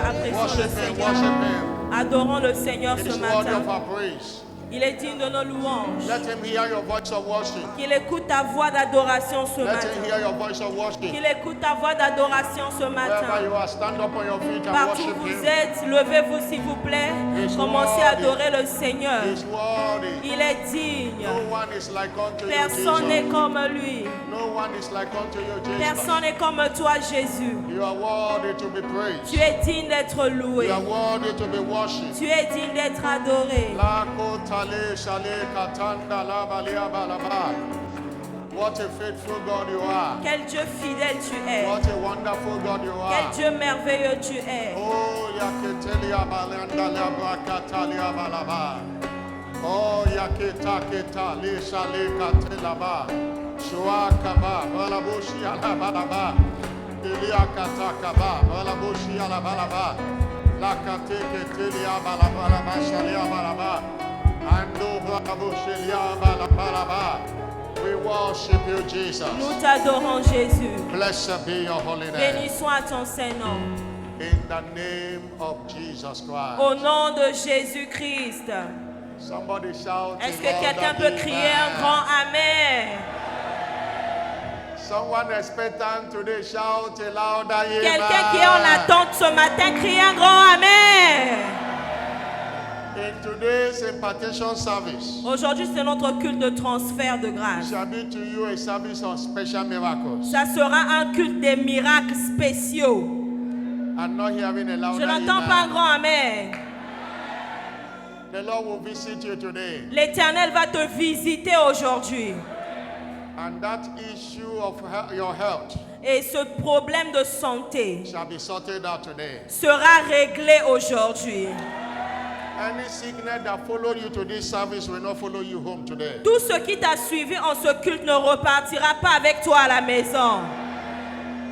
apprécions le Worship Him, Seigneur. worship Him. Adorons le Seigneur It ce is worthy matin. of our praise. Il est digne de nos louanges. Let Him hear your voice of worship. Qu'il écoute ta voix d'adoration ce Let matin. Him hear your voice of worship. Qu'il écoute ta voix d'adoration ce Wherever matin. you are, stand up on your feet and Partout worship où vous Him. êtes, levez-vous s'il vous plaît. He's Commencez à worthy. adorer le Seigneur. He's worthy. Il est digne. No one is like unto you, Personne n'est Jesus. comme lui. No one is like unto you, Jesus. Personne n'est comme toi, Jésus. You are worthy to be praised. Tu es digne d'être loué. You are worthy to be worshipped. Tu es digne d'être adoré. La kotale shale katanda la balia balaba. What a faithful God you are. Quel Dieu fidèle tu es. What a wonderful God you Quel are. Dieu merveilleux tu es. Oh, yaketelia balanda la brakatalia balaba. Oh, yaketa keta le shale katelaba. Shua kaba balabushi ala balaba. Ilia kata kaba balabushi ala balaba. La kate ketelia balaba la bashalia balaba. Ando balabushi lia balaba. We worship you, Jesus. Nous t'adorons, Jésus. Blessed be your holy name. Béni soit ton Saint-Nom. In the name of Jesus Christ. Au nom de Jésus-Christ. Somebody shout. Est-ce que quelqu'un peut crier un grand Amen? Someone expectant today shout a louder amen. Quelqu'un qui est en attente ce matin, crie un grand Amen. In today's impartation service, Aujourd'hui, c'est notre culte de transfert de it grâce. shall be to you a service of special miracles. Ça sera un culte des miracles spéciaux. I'm not hearing a louder Je n'entends pas un amen. grand Amen. The Lord will visit you today. L'Éternel va te visiter aujourd'hui. And that issue of your health Et ce problème de santé shall be sorted out today. sera réglé aujourd'hui. Any sickness that followed you to this service will not follow you home today. Tout ce qui t'a suivi en ce culte ne repartira pas avec toi à la maison.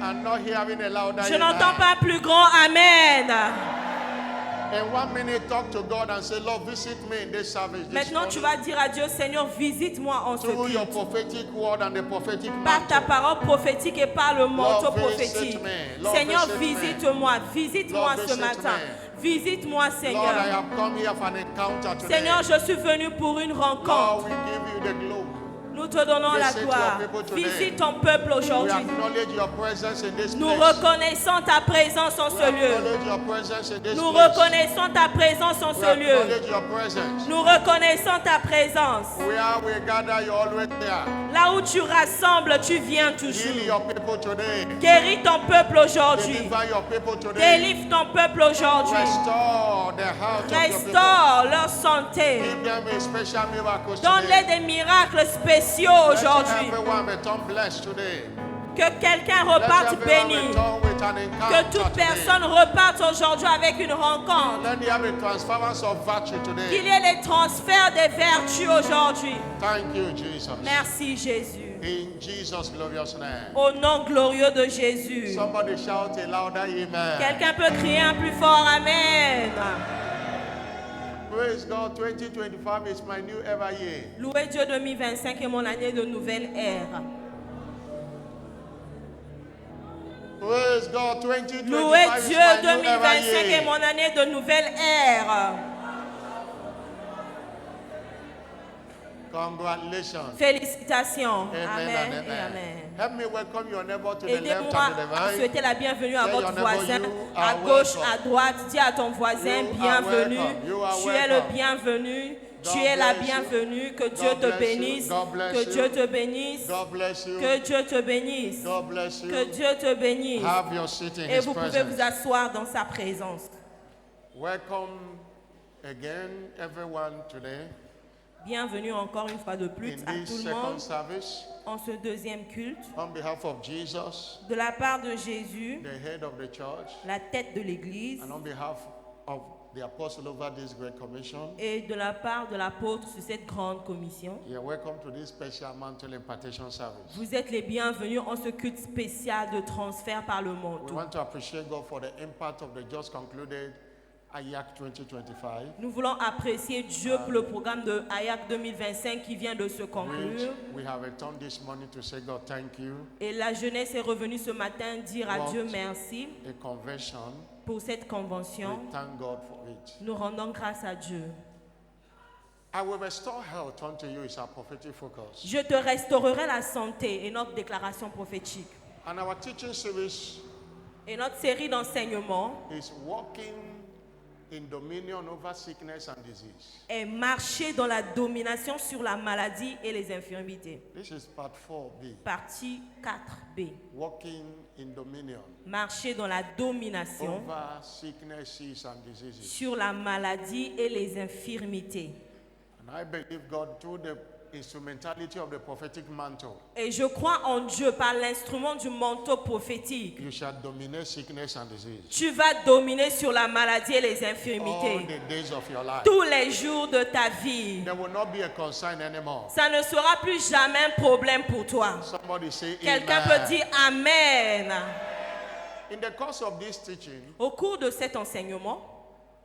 I'm not hearing a louder Je amen. n'entends pas un plus grand Amen. In 1 minute, talk to God and say, Lord, visit me in this service. This Maintenant, tu morning. vas dire à Dieu, Seigneur, visite-moi en ce Through your culte. prophetic word and the prophetic Par ta mantle. parole prophétique et par le manteau Lord, visit prophétique. me. Lord, Seigneur, visit me. visite-moi. Visite-moi Lord, ce visit matin. me. Visite-moi, Lord, I Seigneur. have come here for an encounter today. Seigneur, je suis venu pour une Lord, rencontre. we give you the glory. Nous te donnons la Visit gloire. your people today. Visite ton peuple We aujourd'hui. acknowledge your presence in this Nous place. reconnaissons ta présence en We ce lieu. acknowledge your presence in this Nous place. reconnaissons ta présence en We ce lieu. acknowledge your presence. Nous reconnaissons ta présence. Where we gather, you're always there. Là où tu rassembles, tu viens Heal toujours. your people today. Guéris ton peuple aujourd'hui. Deliver your people today. Délivre ton peuple aujourd'hui. Restore the health of your people. Restaure leur santé. Give them a special miracle Donne-les today. des miracles spéciaux Let aujourd'hui. everyone return blessed today. Que quelqu'un Let reparte everyone béni. return with an Que encounter toute today. personne reparte aujourd'hui avec une rencontre. Let there be transference of virtue Qu'il today. y ait les transferts des vertus aujourd'hui. Thank you, Jesus. Merci Jésus. In Jesus' glorious name. Au nom glorieux de Jésus. Somebody shout a louder amen. Quelqu'un peut crier un plus fort Amen. Praise God, 2025 is my new ever year. Louez Dieu 2025 est mon année de nouvelle ère. Praise God, 2025 Louez is Dieu my new ever 2025 est year. mon année de nouvelle ère. Congratulations. Félicitations. Amen Amen and et amen. Amen. Help me welcome your neighbor to the left Aidez-moi and to the à right. souhaiter la bienvenue à Tell votre your neighbor voisin, you à are gauche, welcome. à droite. Dis à ton voisin, You are bienvenue. welcome. You are Tu es le welcome. bienvenu. Tu God es la bless you. bienvenue. Que Dieu God te bless you. bénisse. God bless Que you. Dieu te bénisse. God bless you. Que Dieu te bénisse. God bless you. Que Dieu te bénisse. Have your seat in Et His vous pouvez vous presence. asseoir dans sa présence. Welcome again, everyone, today Bienvenue encore une fois de plus in à this tout le second monde service. en ce deuxième culte. On behalf of Jesus, De la part de Jésus, the head of the church, la tête de l'Église, and on behalf of the apostle over this great commission, et de la part de l'apôtre sur cette grande commission. you're welcome to this special mantle impartation service. Vous êtes les bienvenus en ce culte spécial de transfert par le We manteau. want to appreciate God for the impact of the just concluded AYAC 2025, Nous voulons apprécier Dieu pour le programme de AYAC 2025 qui vient de se which conclure. we have returned this morning to say, God, thank you. Et la jeunesse est revenue ce matin dire à What Dieu merci. A conversion pour cette convention. We thank God for it. Nous rendons grâce à Dieu. I will restore health unto you is our prophetic focus. Je te restaurerai la santé et notre déclaration prophétique. And our teaching series Et notre série d'enseignements is walking in dominion over sickness and disease. est marcher dans la domination sur la maladie et les infirmités. This is part 4B. Partie 4B. Walking in dominion Marcher dans la domination over sicknesses and diseases. sur la maladie et les infirmités. And I believe God through the instrumentality of the prophetic mantle, Et je crois en Dieu par l'instrument du manteau prophétique. you shall dominate sickness and disease Tu vas dominer sur la maladie et les all infirmités the days of your life. tous les jours de ta vie. There will not be a concern anymore. Ça ne sera plus jamais un problème pour toi. Somebody say Quelqu'un amen. peut dire Amen. In the course of this teaching, Au cours de cet enseignement,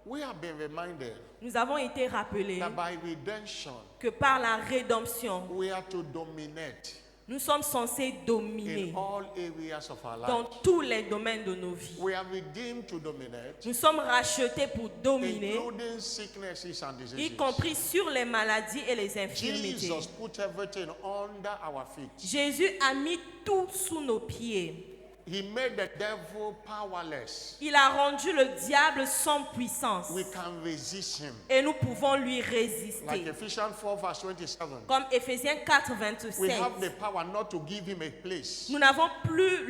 we have been reminded nous avons été rappelés that by redemption, que par la rédemption, we are to dominate nous sommes censés dominer in all areas of our dans life. tous les domaines de nos vies. We are redeemed to dominate, Nous sommes rachetés pour dominer, including sicknesses and y diseases. compris sur les maladies et les infirmités. Jesus put everything under our feet. Jésus a mis tout sous nos pieds. He made the devil powerless. Il a rendu le diable sans puissance. We can resist him. Et nous pouvons lui Like résister. Ephesians 4 verse 27. Comme Éphésiens 4, We 27. have the power not to give him a place Nous n'avons plus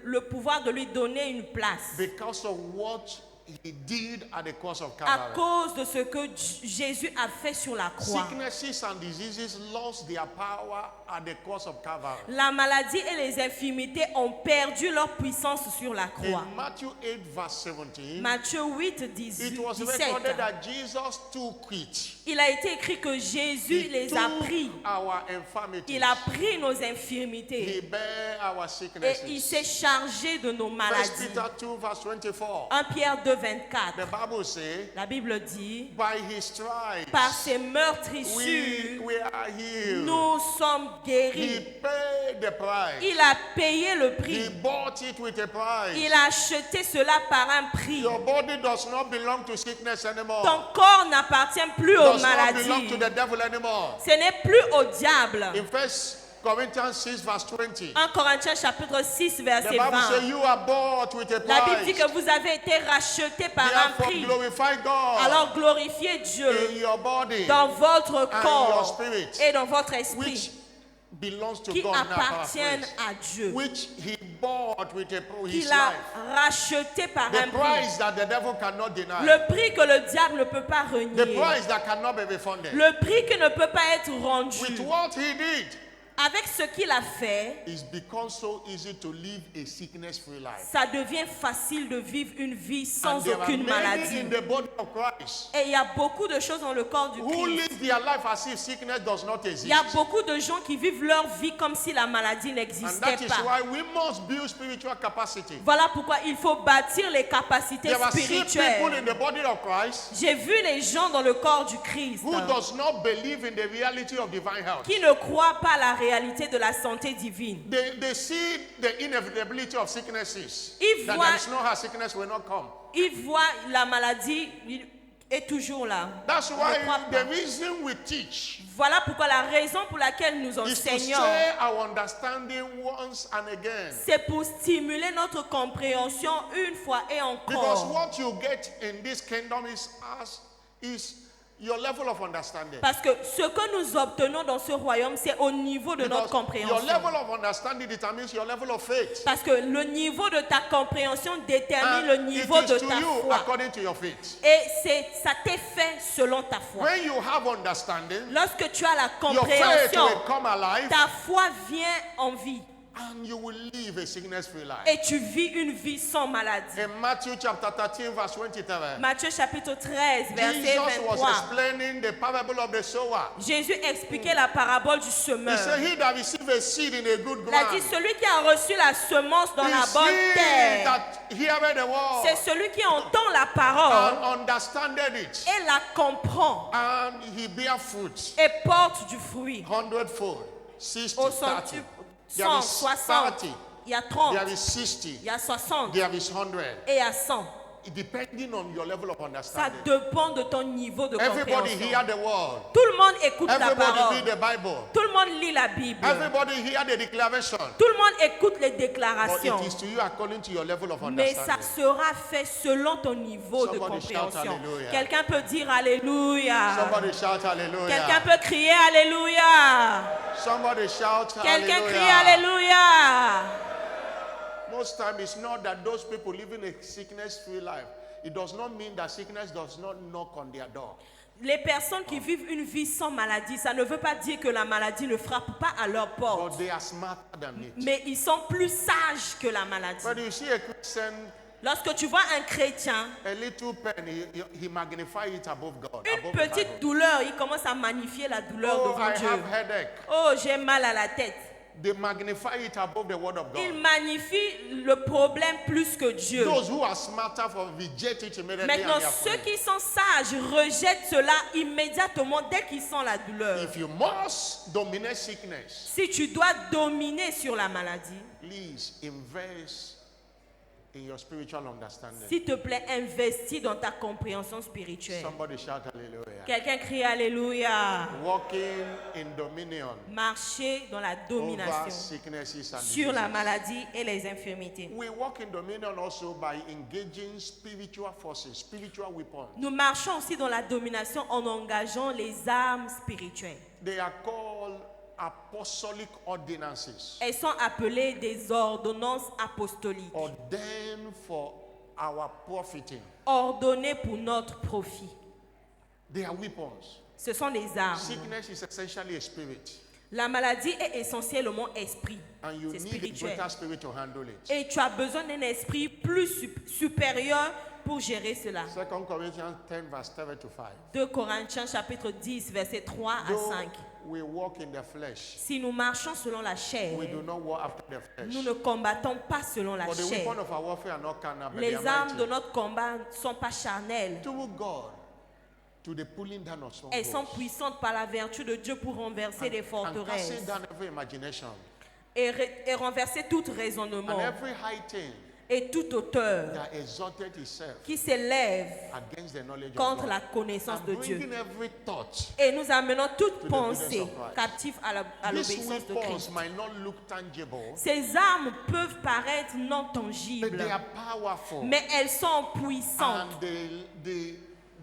le pouvoir de lui donner une place. because of what he did at the cross of À Calvary. cause de ce que Jésus a fait sur la croix. Sicknesses and diseases lost their power at the cross of Calvary. La maladie et les infirmités ont perdu leur puissance sur la croix. In Matthew 8 verse 17, Matthieu 8, it was 17. recorded that Jesus took it. Il a été écrit que Jésus He les a took pris. our infirmities. Il a pris nos He infirmités. bare our Et il sicknesses. s'est chargé de nos 1 maladies. Peter 2 verse 24. 1 Pierre 2, The 24. Bible says, La Bible dit, by his stripes par ses meurtrissures, we are healed. nous sommes He guéris. paid the price. Il a payé le He prix. bought it with a price. Il a acheté cela par un prix. Your body does not belong to sickness anymore. Ton corps n'appartient plus aux Does not belong maladies. to the devil anymore. Ce n'est plus au diable. In 1 Corinthians 6 verse 20, 1 Corinthiens chapitre 6 the verset Bible 20. says you are bought with a La Bible dit price. que vous avez été rachetés par un Therefore prix. glorify God Alors glorifiez in Dieu your body dans votre and your corps spirit, et dans votre which esprit belongs to qui God now, appartiennent à Dieu, which he bought with his qu'il a life. racheté par The un prix. price that the devil cannot deny. Le prix que le diable ne peut pas The renier. price that cannot be refunded. Le prix qui ne peut pas être With rendu. what he did, Avec ce qu'il a fait, it's become so easy to live a sickness-free life. ça devient facile de vivre une vie sans And there are aucune many maladie. in the body of Christ Et il y a beaucoup de choses dans le corps du who Christ. live their life as if sickness does not Il exist. y a beaucoup de gens qui vivent leur vie comme si la maladie And n'existait that is pas. why we must build spiritual capacity. Voilà pourquoi il faut bâtir les capacités There are sick people spirituelles. in the body of Christ J'ai vu les gens dans le corps du Christ who does not believe in the reality of divine health. qui ne croient pas à la réalité de la santé divine. They see the inevitability of sicknesses. Ils That voient- there is no how sickness will not come. Ils voient la maladie est toujours là. That's Ils why ne croient pas. the reason we teach Voilà pourquoi la raison pour laquelle nous is to enseignons, share our understanding once and again. c'est pour stimuler notre compréhension une fois et Because encore. what you get in this kingdom is your level of understanding. Parce que ce que nous obtenons dans ce royaume, c'est au niveau de notre Because your compréhension. level of understanding determines your level of faith. Parce que le niveau de ta compréhension détermine le And it niveau de is to ta you foi. according to your faith. Et ça t'est fait selon ta foi. When you have understanding, Lorsque tu as la your faith compréhension, will come alive ta foi vient en vie. and you will live a sickness-free life. Et tu vis une vie sans maladie. In Matthew chapter 13 verse 23, Matthieu chapitre 13, verset Jesus was 23. explaining the parable of the sower. Jésus expliquait la parabole du He semeur. said, he that receives a seed in a good Il a ground dit, celui qui a reçu la semence dans la is bonne he terre, that heareth the word c'est celui qui entend la parole and understandeth it, et la comprend and he bear fruit et porte du fruit. 100-fold, 60, Au 30. 100, There is 60, 30, il y a 30, there is 60, il y a 60 there is 100. et il y a 100. depending on your level of Ça understanding. dépend de ton niveau de Everybody compréhension. hear the word. Tout le monde écoute la Everybody parole. read the Bible. Tout le monde lit la Bible. Everybody hear the declaration. Tout le monde écoute les But déclarations. it is to you according to your level of Mais ça understanding. sera fait selon ton niveau de Somebody shout compréhension. hallelujah. Quelqu'un peut dire Alléluia. Somebody shout Quelqu'un hallelujah. peut crier Alléluia. Somebody shout Quelqu'un crie hallelujah. Alléluia. Most time it's not that those people living a sickness-free life. It does not mean that sickness does not knock on their door. Les personnes qui vivent une vie sans maladie, ça ne veut pas dire que la maladie ne frappe pas à leur But porte. they are smarter than it. Mais ils sont plus sages que la maladie. But you see a Christian, Lorsque tu vois un chrétien, a little pain, he magnifies it above God. une above the petite Bible. douleur, il commence à magnifier la douleur Oh, devant I Dieu. have headache. Oh, j'ai mal à la tête. They magnify it above the word of Il God. magnifie le problème plus que Dieu. Those who are smarter for reject it immediately. Maintenant, and they are ceux free. qui sont sages rejettent cela immédiatement dès qu'ils sentent la douleur. If you must dominate sickness, Si tu dois dominer sur la maladie, please invest in your spiritual understanding. s'il te plaît, investis dans ta compréhension spirituelle. Somebody shout hallelujah. Quelqu'un crie Alléluia. Walking in dominion Marcher dans la over domination sicknesses and sur la diseases. maladie et les infirmités. We walk in dominion also by engaging spiritual forces, spiritual weapons. Nous marchons aussi dans la domination en engageant les armes spirituelles. They are called apostolic ordinances, Elles sont appelées des ordonnances apostoliques, ordained for our profiting. ordonnées pour notre profit. They are weapons. Ce sont des armes. Sickness is essentially a spirit, La maladie est essentiellement esprit. and you C'est need a spirituel. greater spirit to handle it. Et tu as besoin d'un esprit plus supérieur pour gérer cela. 2 Corinthians 10 verse 7 to 5. 2 Corinthiens chapitre 10 versets 3 à Though 5. we walk in the flesh, Si nous marchons selon la chair, we do not war after the flesh. nous ne combattons pas selon la For the chair. weapon of our warfare are not carnal, but they Les are armes de mighty notre combat ne sont pas charnelles. through God to the pulling down of Elles sont strongholds puissantes par la vertu de Dieu pour renverser des and forteresses casting down every imagination et renverser tout and raisonnement every high thing et toute hauteur that exalted itself qui s'élève against the knowledge contre of la God, connaissance and de Dieu. bringing every thought. Et nous amenons toute the pensée obedience of Christ. captive à These l'obéissance de weapons Christ. might not look tangible, Ces armes peuvent paraître non but tangibles, they are powerful, mais elles sont puissantes and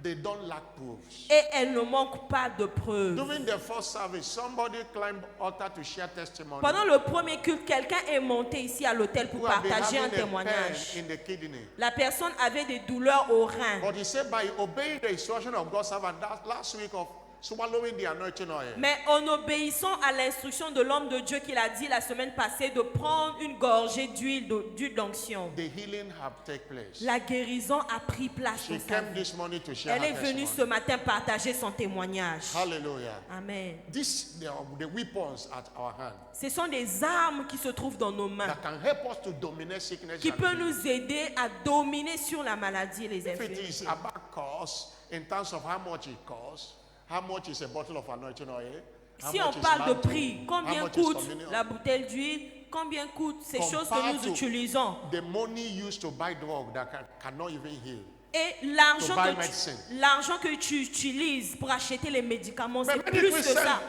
they don't lack proofs. et elles ne manquent pas de preuves. During the first service, somebody climbed altar to share testimony. Pendant le premier culte, quelqu'un est monté ici à l'hôtel pour Who have been partager un having a témoignage. pain in the kidney. La personne avait des douleurs au rein. But he said by obeying the instruction of God's servant that last week of swallowing the anointing oil, Mais en obéissant à l'instruction de l'homme de Dieu qu'il a dit la semaine passée de prendre une gorgée d'huile d'onction, the healing have taken place. la guérison a pris place She dans sa came vie. this morning to share Elle her est venue ce testimony. matin partager son témoignage. Hallelujah. Amen. They are the weapons at our hand Ce sont des armes qui se trouvent dans nos mains, that can help us to dominate sickness. qui and peuvent disease. nous aider à dominer sur la maladie et les If it is infirmités. about cost, in terms of how much it costs, how much is a bottle of anointing oil, how Si on much is parle de mantle, prix, how combien much is coûte communion, la bouteille d'huile, combien coûtent ces choses que compared nous to utilisons the money used to buy drug that cannot even heal. et To buy medicine. l'argent que tu utilises pour acheter les médicaments, c'est But many plus que Christians ça.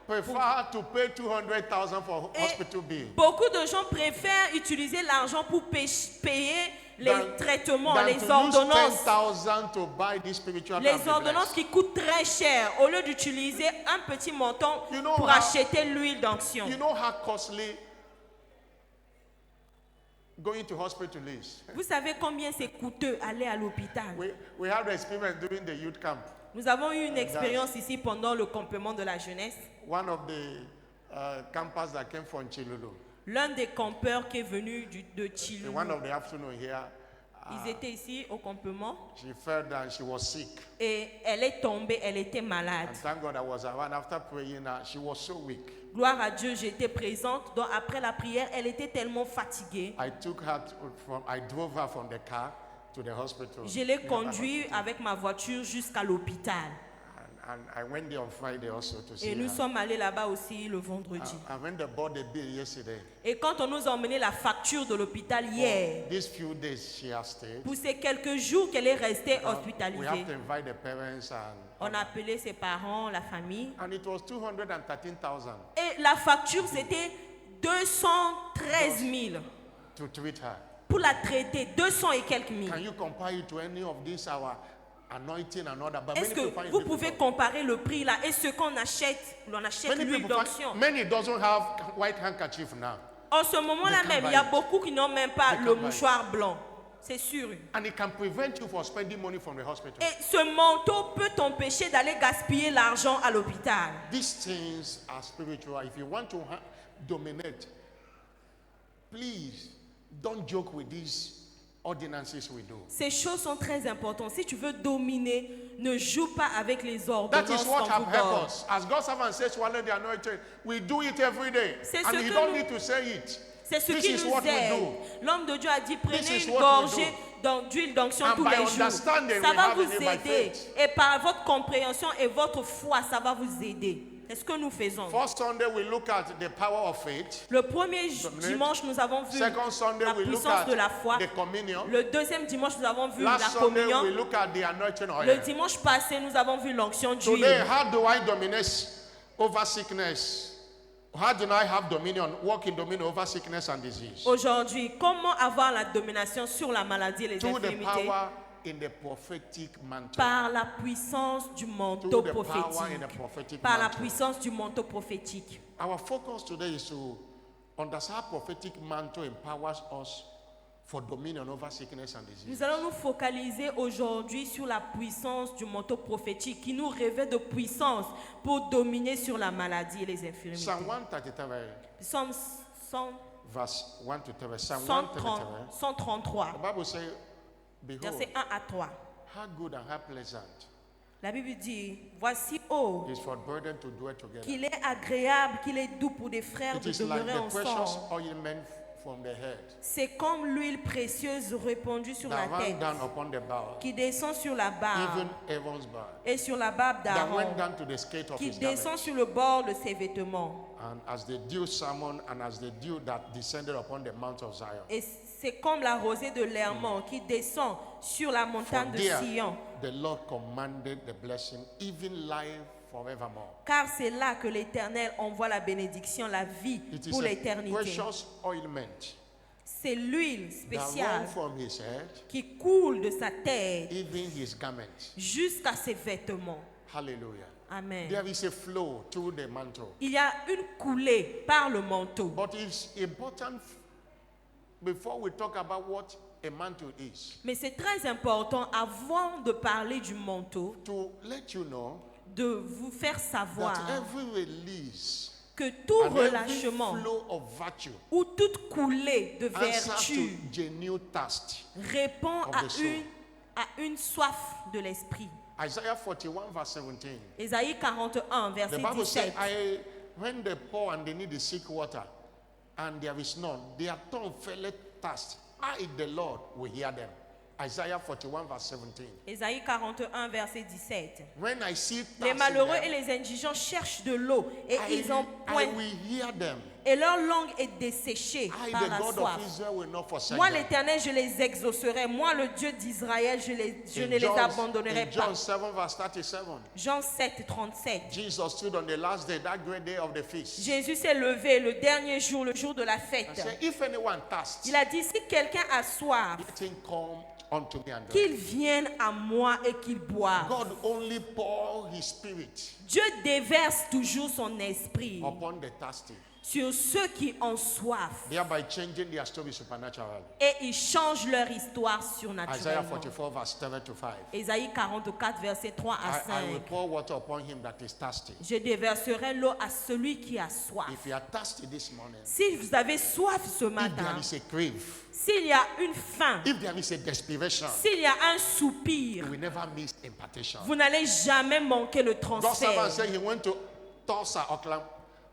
prefer to pay 200,000 for Et hospital bill beaucoup de gens préfèrent utiliser l'argent pour payer les than- traitements, than les to use ordonnances. 10,000 to buy this spiritual Les and be ordonnances blessed. qui coûtent très cher, au lieu d'utiliser un petit montant You know pour how- acheter l'huile d'onction. You know how costly going to hospital is. Vous savez combien c'est coûteux aller à l'hôpital? We had the experience during the youth camp. Nous avons eu une expérience ici pendant le campement de la jeunesse. One of the campers that came from Chilulu. L'un des campeurs qui est venu de In Chilou, one of the afternoon here, ils étaient ici au campement she felt that she was sick. et elle est tombée, elle était malade. And thank God I was around. After praying, she was so weak. Gloire à Dieu, j'étais présente. Donc après la prière, elle était tellement fatiguée. I drove her from the car to the hospital. Je l'ai conduite avec ma voiture jusqu'à l'hôpital. And I went there on Friday also to see Et nous her. sommes allés là-bas aussi le vendredi. And when they bought the bill yesterday, Et quand on nous a emmené la facture de l'hôpital hier, these few days she has stayed. pour ces quelques jours qu'elle est restée We have hospitalisée, to invite the parents on a appelé ses parents, la famille. and it was 213,000 Et la facture, c'était 213 000 to treat her. pour la traiter, 200 et quelques mille. Can you compare it to any of these our anointing and other? But Est-ce many people que find vous it pouvez difficult. comparer le prix là et ce qu'on achète? On achète Many l'huile people d'onction. many doesn't have white handkerchief now, En ce moment-là They même, can't il y a buy it. beaucoup qui n'ont même pas They le can't buy it. mouchoir blanc. C'est sûr. and it can prevent you from spending money from the hospital. Et ce manteau peut t'empêcher d'aller gaspiller l'argent à l'hôpital. These things are spiritual. If you want to dominate, please don't joke with these ordinances we do. Ces choses sont très importantes. Si tu veux dominer, ne joue pas avec les That ordonnances is what qu'on have vous helped donne. us. As God's servant says, swallow the anointing. We do it every day. C'est And ce you que don't nous- need to say it. C'est ce This qui is nous what we aide. do. L'homme de Dieu a dit, prenez This is une what we gorgée d'huile d'onction And tous by les jours. understanding, Ça we va have vous it by aider. faith. Et par votre compréhension et votre foi, ça va vous aider. C'est ce que nous faisons. First Sunday, we look at the power of faith. Le premier dimanche, nous avons vu Second Sunday, la we look puissance de la at foi. the communion. Le deuxième dimanche, nous avons vu la Last Sunday, communion. we look at the anointing Le oil. dimanche passé, nous avons vu l'onction Today, d'huile. how do I dominate over sickness? How do I have dominion, walk in dominion over sickness and disease? Aujourd'hui, comment avoir la domination sur la maladie et les Through the infirmités? power in the prophetic mantle. Par la puissance du manteau Through the power in prophétique. the prophetic Par la mantle. puissance du manteau prophétique. Our focus today is to understand how prophetic mantle empowers us for dominion over sickness and disease. Nous allons nous focaliser aujourd'hui sur la puissance du manteau prophétique qui nous revêt de puissance pour dominer sur la maladie et les infirmités. Psalm 133, Psaume verse 1 to 3. Psalm 130 133. 133, The Bible says, behold, verset 1 à 3. how good and how pleasant La Bible dit, voici, oh, it is for brethren to dwell together. qu'il est agréable, qu'il est doux pour des frères It de is like demeurer the precious ensemble. ointment from the head C'est comme l'huile précieuse répandue sur la that ran tête, down upon the bow, qui descend sur la barbe even Aaron's bow, et sur la barbe that d'Aaron, went down to the skate of qui his descend garment. sur le bord de ses vêtements. And as the dew salmon and as the dew that descended upon the mount of Zion. Et c'est comme la rosée de l'Hermon qui descend sur la For montagne de there Sion. the Lord commanded the blessing, even life forevermore. Car c'est là que l'Éternel envoie la bénédiction, la vie It is pour a l'éternité. precious ointment C'est l'huile that spéciale ran from his head, qui coule de sa tête even his garments. jusqu'à ses vêtements. Hallelujah. Amen. There is a flow through the mantle. Il y a une coulée par le manteau. But it's important before we talk about what a mantle is, Mais c'est très important, avant de parler du manteau, to let you know de vous faire savoir that every release que tout and every relâchement flow of virtue ou toute coulée de answers vertu to genuine thirst. répond of à the soul. une soif de l'esprit. Isaiah 41 verse 17. Ésaïe 41, The verset Bible says, 17. when they pour and they need to seek water, and there is none, their tongue faileth thirst. I, the Lord, will hear them. Isaiah 41 verse 17. Ésaïe 41, verset 17. When I see thirst Les in malheureux them, et les indigents cherchent de l'eau et ils en I pointent will hear them. et leur langue est desséchée I, par the la God soif. of Israel, will not forsake Moi, them. l'Éternel, je les exaucerai. Moi, le Dieu d'Israël, je ne les abandonnerai in pas. John 7 verse 37, Jean 7, 37. Jesus stood on the last day, that great day of the feast, Jésus s'est levé le dernier jour, le jour de la and fête. said, if anyone thirsts, Il a dit, si quelqu'un a soif, let him come unto me and drink. qu'il vienne à moi et qu'il boive. God only pour his spirit Dieu déverse toujours son esprit upon the thirsty, sur ceux qui ont soif thereby changing their story supernaturally. et il change leur histoire Isaiah surnaturellement. 44 verse 7 to 5. Ésaïe 44, verset 3 à I will 5. pour water upon him that is thirsty. Je déverserai l'eau à celui qui a soif. If you are thirsty this morning, Si vous avez soif ce if there matin, is a crave, s'il y a une faim, if there is a desperation, s'il y a un soupir, you will never miss impartation. vous n'allez jamais manquer le God's servant transfert. said he went to Tulsa,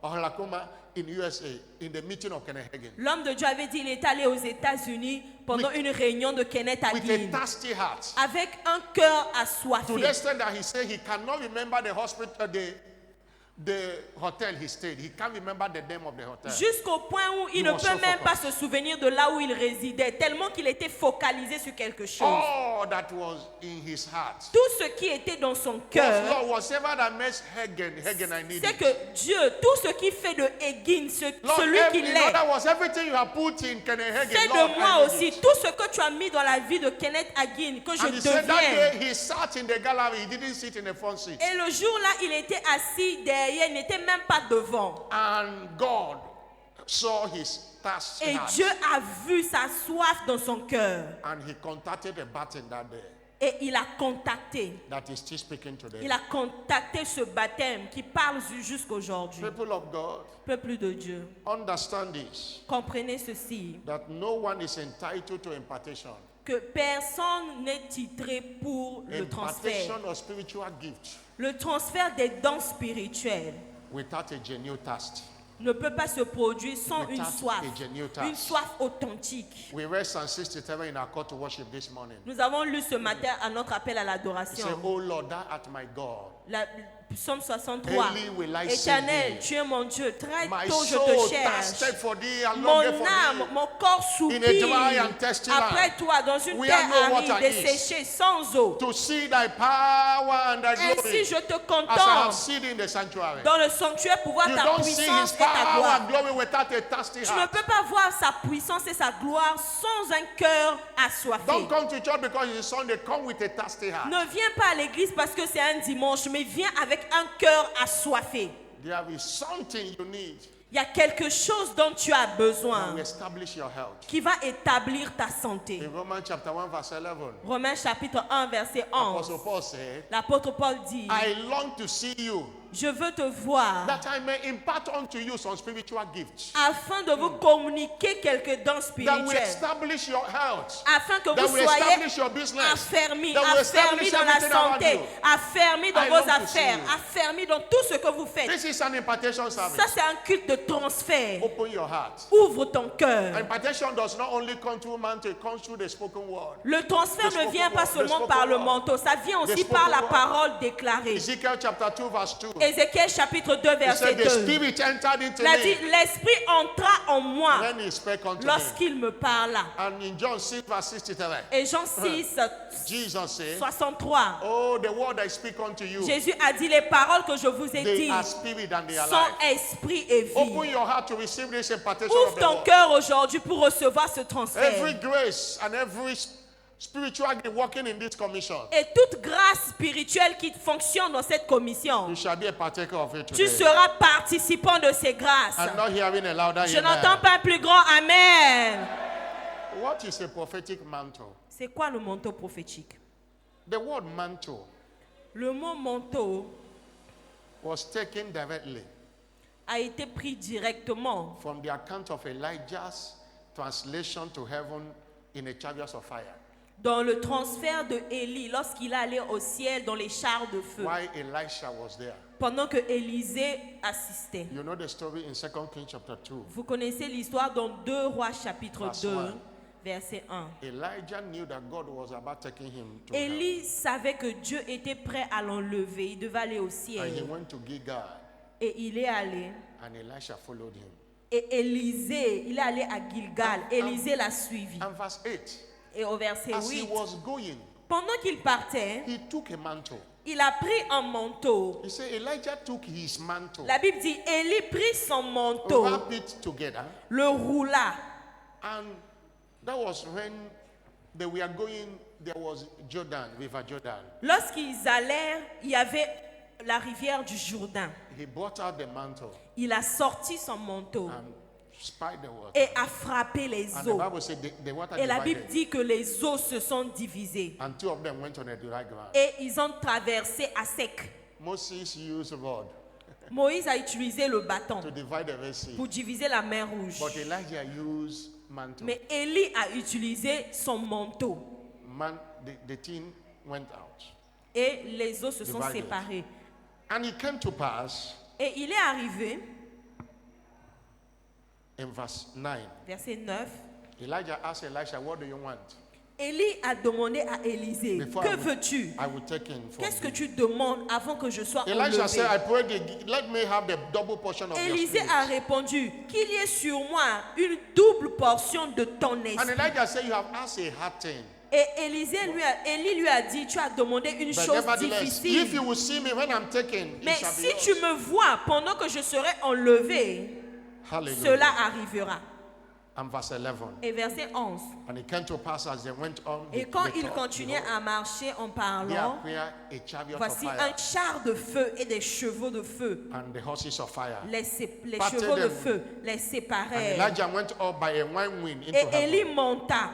Oklahoma in USA in the meeting of Kenneth Hagin L'homme de Dieu avait dit, il est allé aux États-Unis pendant une réunion de Kenneth with a Hagin thirsty heart. avec un cœur To assoiffé. the extent that he said he cannot remember the hospital, the hotel he stayed. He can't remember the name of the hotel. Jusqu'au point où il He ne was peut so même pas focused. se souvenir de là où il résidait, tellement qu'il était focalisé sur quelque chose. All that was in his heart. Tout ce qui était dans son Was, cœur, Lord, whatever that makes Hagin, I need c'est it. que Dieu, tout ce qui fait de Hagin, Lord, celui qu'il in est, other words, everything you have put in Kenneth Hagin, fais Lord, de moi I need aussi it. tout ce que tu as mis dans la vie de Kenneth Hagin, que je And he said that devienne. day he sat in the gallery, he didn't sit in the front seat. Et le jour-là, il était assis derrière, il n'était même pas devant. And God saw his thirsty Et heart. Dieu a vu sa soif dans son cœur. And he contacted a baptist that day Et il a contacté. that is still speaking today. Il a contacté ce baptême qui parle jusqu'aujourd'hui. People of God, Peuple de Dieu, understand this, comprenez ceci, that no one is entitled to impartation. que personne n'est titré pour le transfert. Impartation of spiritual gifts Le transfert des dons spirituels without a genuine thirst. ne peut pas se produire sans une Without soif, a genuine thirst. une soif authentique. We read Psalm 67 in our call to worship this morning. Nous avons lu ce matin à notre appel à He l'adoration. said, Oh Lord, thou art my God. Psaume 63. Early will I seek Éternel, thee. tu es mon Dieu. Très My tôt je soul te cherche. thirsted for thee and Mon longed for âme, thee. mon corps In a dry soupire and thirsty après land, toi dans une we terre have no water aride, is. desséchée, sans eau. To see thy power and thy Ainsi glory je te as I have contemple seen in the sanctuary. dans le sanctuaire pour voir You ta don't see his puissance et ta power gloire. and glory without a thirsty Tu ne heart. peux pas voir sa puissance et sa gloire sans un cœur assoiffé. Don't come to church because it's Sunday. Come with a thirsty heart. Ne viens pas à l'église parce que c'est un dimanche, mais viens avec un cœur assoiffé. There is something you need Il y a quelque chose dont tu as to besoin establish your health. qui va établir ta santé. In Romans chapter 1 verse 11, Romains chapitre 1 verset 11. Apostle Paul said, L'apôtre Paul dit, I long to see you, je veux te voir that I may impart unto you some spiritual gifts, afin de vous communiquer quelques dons that will spirituels, establish your health, afin que that vous will soyez establish your business, affermis, that will affermis establish dans la everything around santé, you. affermis dans I vos long to affaires, see you. affermis dans tout ce que vous faites. This is an impartation Ça, service. c'est un culte de transfert. Open your heart. Ouvre ton cœur. Impartation does not only come through mantle, it comes through the spoken word. Le transfert The ne vient spoken pas word, seulement the par spoken le word. manteau, ça vient aussi The par spoken la word. parole déclarée. Ezekiel chapter 2 verse 2. Ézéchiel chapitre 2 He verset said, the 2. spirit entered into Il a dit, me l'esprit entra en moi when he spake unto me. lorsqu'il me parla. And in John 6 verse 63, Et Jean 6, Jesus said, 63. Oh, the word I speak unto you, Jésus a dit, les paroles que je vous ai they dites are spirit and they are sont life. esprit et Open vie. your heart to receive this impartation Ouvre of the ton word. cœur aujourd'hui pour recevoir ce Every transfert. grace and every spiritual gift working in this commission, Et toute grâce spirituelle qui fonctionne dans cette commission, you shall be a partaker of it tu today. seras participant de ces grâces. I'm not hearing a louder Je amen. n'entends pas un plus grand Amen. What is a prophetic mantle? C'est quoi le manteau prophétique? The word mantle Le mot manteau was taken directly a été pris directement from the account of Elijah's translation to heaven in a chariot of fire. dans le transfert de Élie lorsqu'il allait au ciel dans les chars de feu, Why Elisha was there. pendant que Élisée assistait. You know the story in 2 Kings chapter 2. Vous connaissez l'histoire dans 2 Rois chapitre Verse 2, 1. verset 1. Elijah knew that God was about taking him to heaven. Élie savait que Dieu était prêt à l'enlever, il devait aller au And he ciel. went to Gilgal, Et il est allé. and Elisha followed him. Et Élisée, il est allé à Gilgal. Élisée l'a suivi. And verse 8, Et au verset as he 8, was going, pendant qu'il partait, he took a mantle. il a pris un manteau. He said Elijah took his mantle, La Bible dit, Élie prit son manteau, wrapped it together, le roula. and that was when they were going, there was Jordan, River Jordan. Lorsqu'ils allèrent, il y avait la rivière du Jourdain. He brought out the mantle Il a sorti son manteau and spied the water. et a frappé les And the eaux. Bible said the water Et la Bible divided, dit que les eaux se sont divisées. and two of them went on a dry ground. Et ils ont traversé à sec. Moses used rod Moïse a utilisé le bâton to divide the Red Sea, pour diviser la mer Rouge. but Elijah used mantle. Mais Élie a utilisé son manteau. The thing went out. Et les eaux se sont Divided. séparées. And it came to pass Et il est arrivé In verse 9, verset 9, Elijah asked Elisha, what do you want? Élie a demandé à Élisée, Before que veux-tu? I will take him from Qu'est-ce que you. tu demandes avant que je sois Elijah said, I enlevé? pray, let me have the double portion of your Élisée spirit. a répondu, qu'il y ait sur moi une double portion de ton And esprit. Elijah said, you have asked a hard thing. Et Élie lui a dit, tu as demandé une But chose nevertheless, if you difficile. will see me when I'm taken, Mais it shall si be tu yours. me vois pendant que je serai enlevé, Hallelujah. cela arrivera. And verse 11. Et verset 11. And it came to pass as they went on, Et quand il continuait à marcher en there parlant, appeared a chariot of voici fire un char de feu et des chevaux de feu. and the horses of fire. Les Parted chevaux de them. feu les And séparèrent. Elijah went up by a whirlwind into Et Élie heaven. monta.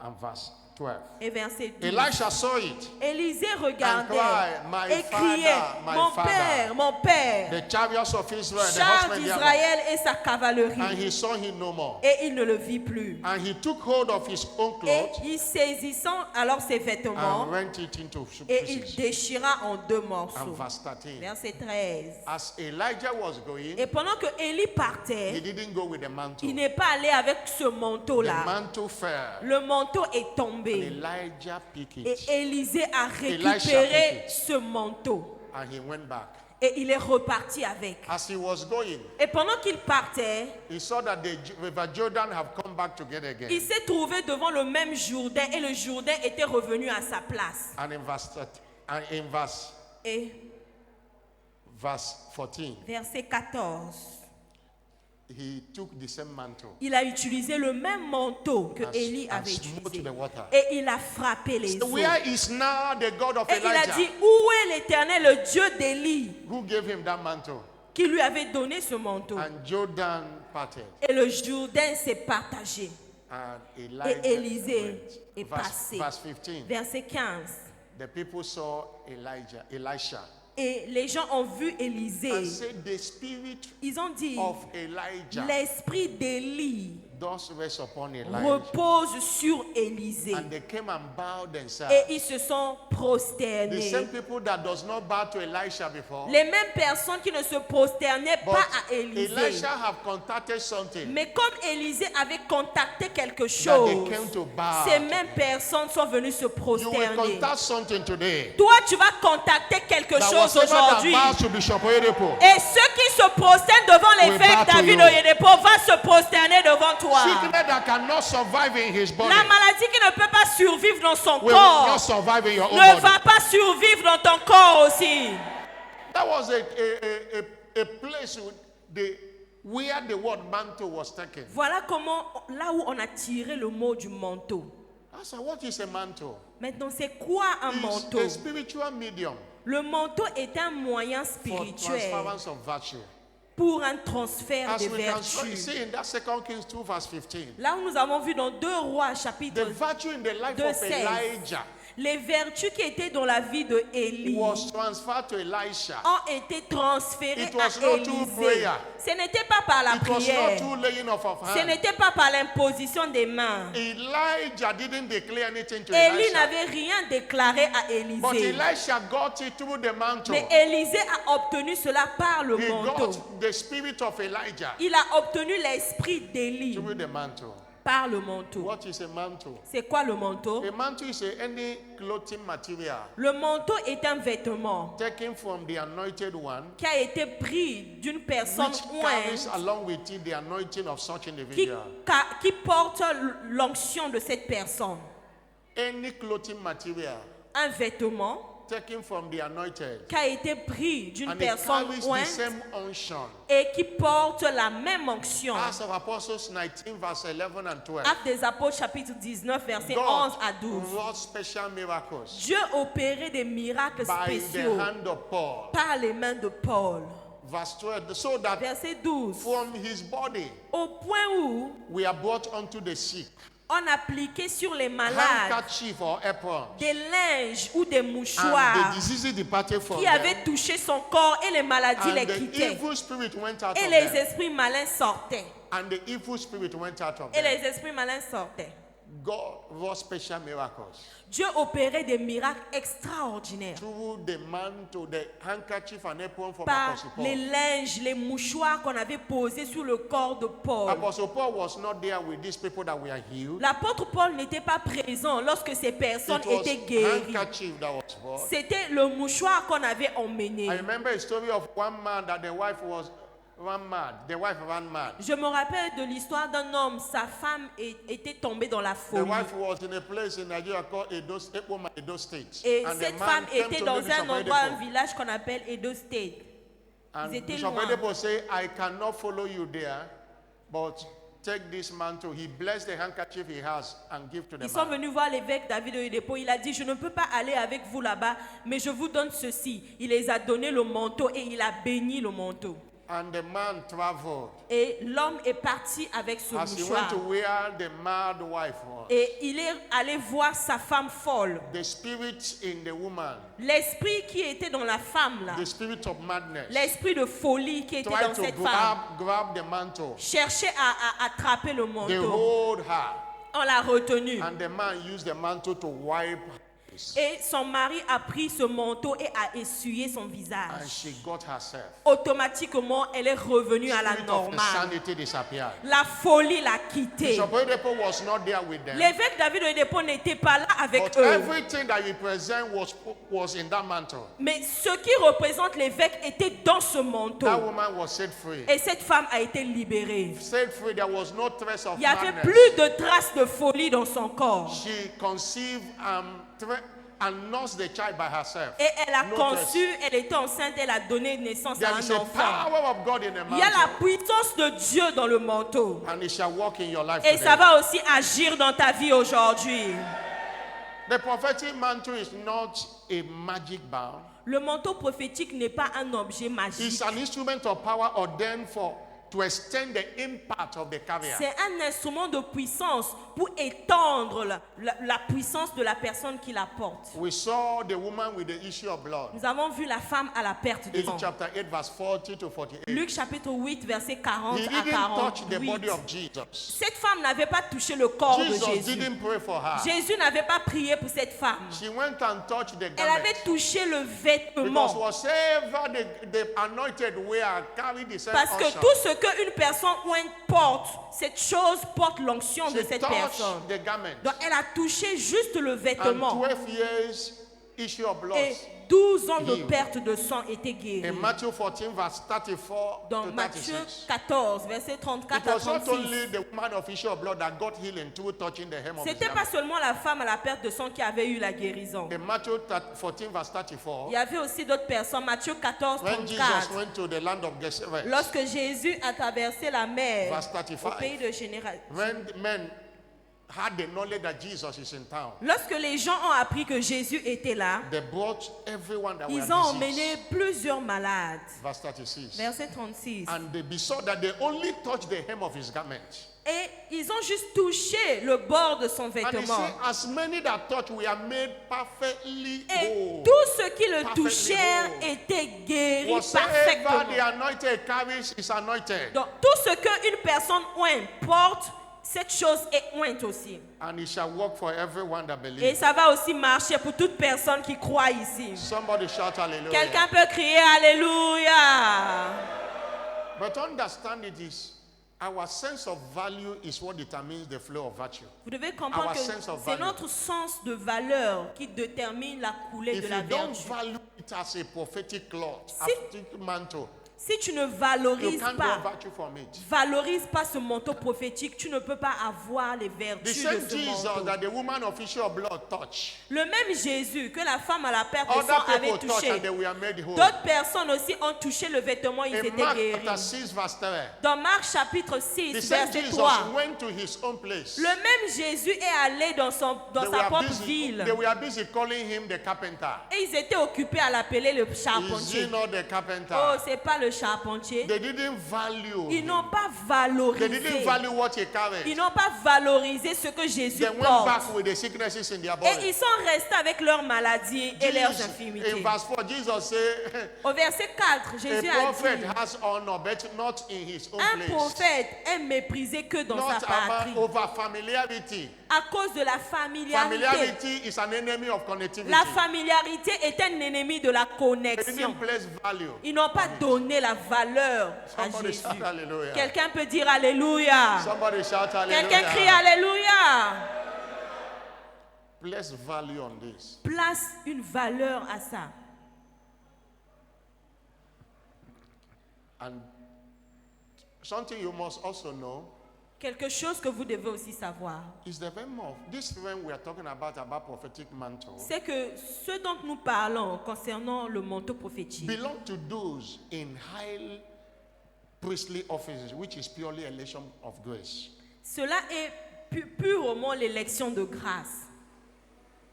And verse 12. Et verset 12. Elisha saw it. Élisée regardait cried, "My et criait, father, my mon father." père, mon père, The chariots of Israel, the char horsemen thereof. d'Israël et sa And cavalerie. he saw him no more. Et il ne le vit plus. And he took hold of his own Et clothes il saisissant alors ses vêtements and rent it into et il pieces. déchira en deux And morceaux. verse 13. Verset 13. As Elijah was going, Et pendant que Élie he partait, didn't go with the mantle. il n'est pas allé avec ce The manteau-là. mantle fell. Le manteau est And tombé. Elijah picked Et it. Élisée a Elisha récupéré picked it. ce manteau. And he went back. Et il est reparti avec. As he was going, Et pendant qu'il partait, he saw that the river Jordan have come back together again. il s'est trouvé devant le même Jourdain et le Jourdain était revenu à sa place. And in Et verse 14, verset 14, he took the same mantle il a utilisé le même manteau que and, Élie and avait smote utilisé. the water. Et il a frappé les So eaux. where is now the God of Et il a dit, Elijah où est l'Éternel, le Dieu d'Élie, who gave him that mantle? qui lui avait donné ce manteau? And Jordan parted. Et le Jourdain s'est partagé. And Et Elijah Élisée went. est passé. Verse 15. Verset 15. The people saw Elisha, Et les gens ont vu and Élisée. said, the spirit Ils ont dit, of Elijah l'esprit d'Élie does rest upon Elijah. repose sur Élisée. And they came and bowed themselves. Et ils se sont The prosternés. same people that does not bow to Elisha before. Les mêmes personnes qui ne se prosternaient But pas à Élisée. Elisha have contacted something Mais comme Élisée avait contacté quelque that chose, they came to bow. ces mêmes personnes sont venues se You will prosterner. contact something today. Toi, tu vas contacter quelque That chose whatever that aujourd'hui. bows to Bishop Oyedepo, Et ceux qui se prosternent devant We l'évêque bow to David you. Oyedepo vont se prosterner devant toi. sickness that cannot survive in his body La maladie qui ne peut pas survivre dans son will corps not survive in your own ne body. va pas survivre dans ton corps aussi. That was a place where the word mantle was taken. Voilà comment, là où on a tiré le mot du manteau. I said, what is a mantle? Maintenant, c'est quoi un It's manteau? a spiritual medium Le manteau est un moyen for spirituel transference of virtue. pour un transfert As de we can vertus. see in that 2 Kings 2 verse 15. Là où nous avons vu dans 2 Rois chapitre The virtue in the life de of 16. Elijah les vertus qui étaient dans la vie de Élie was transferred to Elisha. ont été transférées It was à not through Élisée. prayer. Ce n'était pas par la It was not prière. through laying of Ce hands. n'était pas par l'imposition des mains. Elijah didn't declare anything to Élie Elisha. n'avait rien déclaré à But Élisée. Elisha got it through the mantle. Mais Élisée a obtenu cela par le He manteau. got the spirit of Elijah Il a obtenu l'esprit d'Élie through the mantle. par le manteau. What is a mantle? C'est quoi le manteau? A mantle is any clothing material Le manteau est un vêtement taken from the anointed one, qui a été pris d'une personne which carries ointe along with it the anointing of such qui, individual. qui porte l'onction de cette personne. Any clothing material Un vêtement taken from the anointed, qui a été pris d'une and it personne carries the ointe same unction. et qui porte la même onction. Acts of Apostles 19 verse 11 and 12. Actes des Apôtres chapitre 19 verset 11 à 12. wrought special miracles Dieu opérait des miracles by the spéciaux hand of Paul. par les mains de Paul. Verse 12. So that Verset 12. from his body Au point où we are brought unto the sick on appliquait sur les malades handkerchief or apron, des linges ou des and the mouchoirs diseases departed from qui them, avaient touché son corps et les maladies and les the quittaient. evil spirit went out Et of les them. esprits malins sortaient. And the evil spirit went out of Et them. les esprits malins sortaient. God wrought special miracles Dieu opérait des miracles extraordinaires through the mantle, the handkerchief and apron from par Apostle Paul. les linges, les mouchoirs qu'on avait posés sur le corps de Paul. Apostle Paul was not there with these people that were healed. L'apôtre Paul n'était pas présent lorsque ces personnes It was étaient guéries. handkerchief that was brought. C'était le mouchoir qu'on avait emmené. I remember a story of one man that the wife ran mad. The wife ran mad. Je me rappelle de l'histoire d'un homme, sa femme était tombée dans la The folie. wife was in a place in Nigeria called Edo State. Et And the cette man femme came était to dans Bishop un endroit, un Oyedepo. village qu'on appelle Edo State. And Ils étaient Bishop loin. Oyedepo said, I cannot follow you there, but take this mantle. He blessed the handkerchief he has and give to the Ils sont man. venus voir l'évêque David Oyedepo. Il a dit, je ne peux pas aller avec vous là-bas, mais je vous donne ceci. Il les a donné le manteau et il a béni le manteau. And the man traveled. Et l'homme est parti avec ce As he went mouchoir. to where the mad wife was, Et il est allé voir sa femme folle. the spirit in the woman, L'esprit qui était dans la femme là, the spirit of madness, l'esprit de folie qui était tried dans to cette femme, grab the mantle. cherchait à attraper le They manteau. hold her, On l'a retenu. and the man used the mantle to wipe her face. Et son mari a pris ce manteau et a essuyé son And visage. she got herself. Automatiquement, elle est revenue à la Spirit of normale. insanity disappeared. La folie l'a quitté. Bishop Oyedepo was not there with them. L'évêque David Oyedepo n'était pas là avec But eux. everything that he present was in that mantle. Mais ce qui représente l'évêque était dans ce manteau. That woman was set free. Et cette femme a été libérée. Set free, there was no trace of Il n'y avait madness. plus de traces de folie dans son corps. She conceived and nursed the child by herself. Et elle a No conçu, trace. elle était enceinte, elle a donné naissance There à is un a enfant. power of God in the Il y a la mantle. puissance de Dieu dans le manteau. And it shall work in your life Et today. ça va aussi agir dans ta vie aujourd'hui. The prophetic mantle is not a magic band. Le manteau prophétique n'est pas un objet magique. It's an instrument of power ordained to extend the impact of the carrier. C'est un instrument de puissance pour étendre la puissance de la personne qui la porte. We saw the woman with the issue of blood. Nous avons vu la femme à la perte de In sang. chapter 8, verse 40 to 48. Luc chapitre 8, verset 40 He à didn't touch the 48. body of Jesus. Cette femme n'avait pas touché le corps de Jesus Jésus. didn't pray for her. Jésus n'avait pas prié pour cette femme. She went and touched the Elle garment. avait touché le Because vêtement. whatsoever the anointed wear carry the same Parce que unction. tout ce qu'une personne ointe porte, cette chose porte l'onction de She cette touched personne. the garment. Donc elle a touché juste le And vêtement. 12 years issue of blood. Et 12 ans de Healed. perte de sang étaient guéris. In Matthew 14, verse 34 Dans to Matthieu 36. 14, verset It 34 à was not 36. only the woman of issue of blood that got healing through touching the hem of his C'était pas garment. seulement la femme à la perte de sang qui avait eu la guérison. In Matthew 14, verse 34, Il y avait aussi d'autres personnes. Matthieu 14, when Jesus 34. went to the land of Gethsemane, Lorsque Jésus a traversé la mer verse au pays 35, de Général. when men had the knowledge that Jesus is in town, Lorsque les gens ont appris que Jésus était là, they brought everyone that ils were ont diseased. emmené plusieurs malades. Verse 36. Verset 36. And they besought that they only touched the hem of his garment. Et ils ont juste touché le bord de son And he vêtement. said, as many that touched we are made perfectly Et whole. tous ceux qui le Perfectly touchèrent whole. étaient guéris Whatsoever parfaitement. the anointed carries is anointed. Donc tout ce qu'une personne ointe porte, cette chose est ointe aussi. And it shall work for everyone that Et believes. ça va aussi marcher pour toute personne qui croit ici. Somebody shout hallelujah. Quelqu'un peut crier Alléluia. But understand it is our sense of value is what determines the flow of virtue. Vous devez comprendre Our que sense of c'est value. notre sens de valeur qui détermine la coulée If de la you don't vertu. value it as a prophetic cloth, Si- a prophetic mantle, Si tu ne you valorises can't draw pas, virtue from it. valorise pas ce manteau prophétique, tu ne peux pas avoir les The vertus same de ce Jesus manteau. that the woman of issue of blood touched, Le même Jésus que la femme à la perte de sang other avait people touched touché, and they were made whole. d'autres personnes aussi ont touché le vêtement, ils In étaient Mark guéris. chapter 6 verse 3, Dans Marc chapitre the 6, same verset Jesus 3, went to his own place. le même Jésus est allé dans sa propre ville. They were busy calling him the carpenter. Et ils étaient occupés à l'appeler le Is he charpentier. not the carpenter? Oh, c'est pas le le charpentier, They didn't value ils him. n'ont pas They valorisé. didn't value what he Ils carried. n'ont pas valorisé ce que Jésus They went porte. back with the sicknesses in their Et body. ils sont restés avec leurs maladies et leurs Jesus- infirmités. in verse 4, Jesus said, Au verset 4, a Jésus a prophet dit, has honor, but not in his own un place. prophète est méprisé que dans sa Not patrie. over familiarity. À cause de la familiarité. Familiarity is an enemy of connectivity. La familiarité est un ennemi de la They connexion. didn't place value. Ils n'ont pas donné la valeur à Somebody Jésus. shout hallelujah. Quelqu'un peut dire Alléluia. Somebody shout Quelqu'un crie hallelujah. Alléluia. Place value on this. Place une valeur à ça. And something you must also know Quelque chose que vous devez aussi savoir, is the realm of this realm we are talking about prophetic mantle c'est que ce dont nous parlons concernant le manteau prophétique belong to those in high priestly offices, which is purely election of grace. cela est purement l'élection de grâce.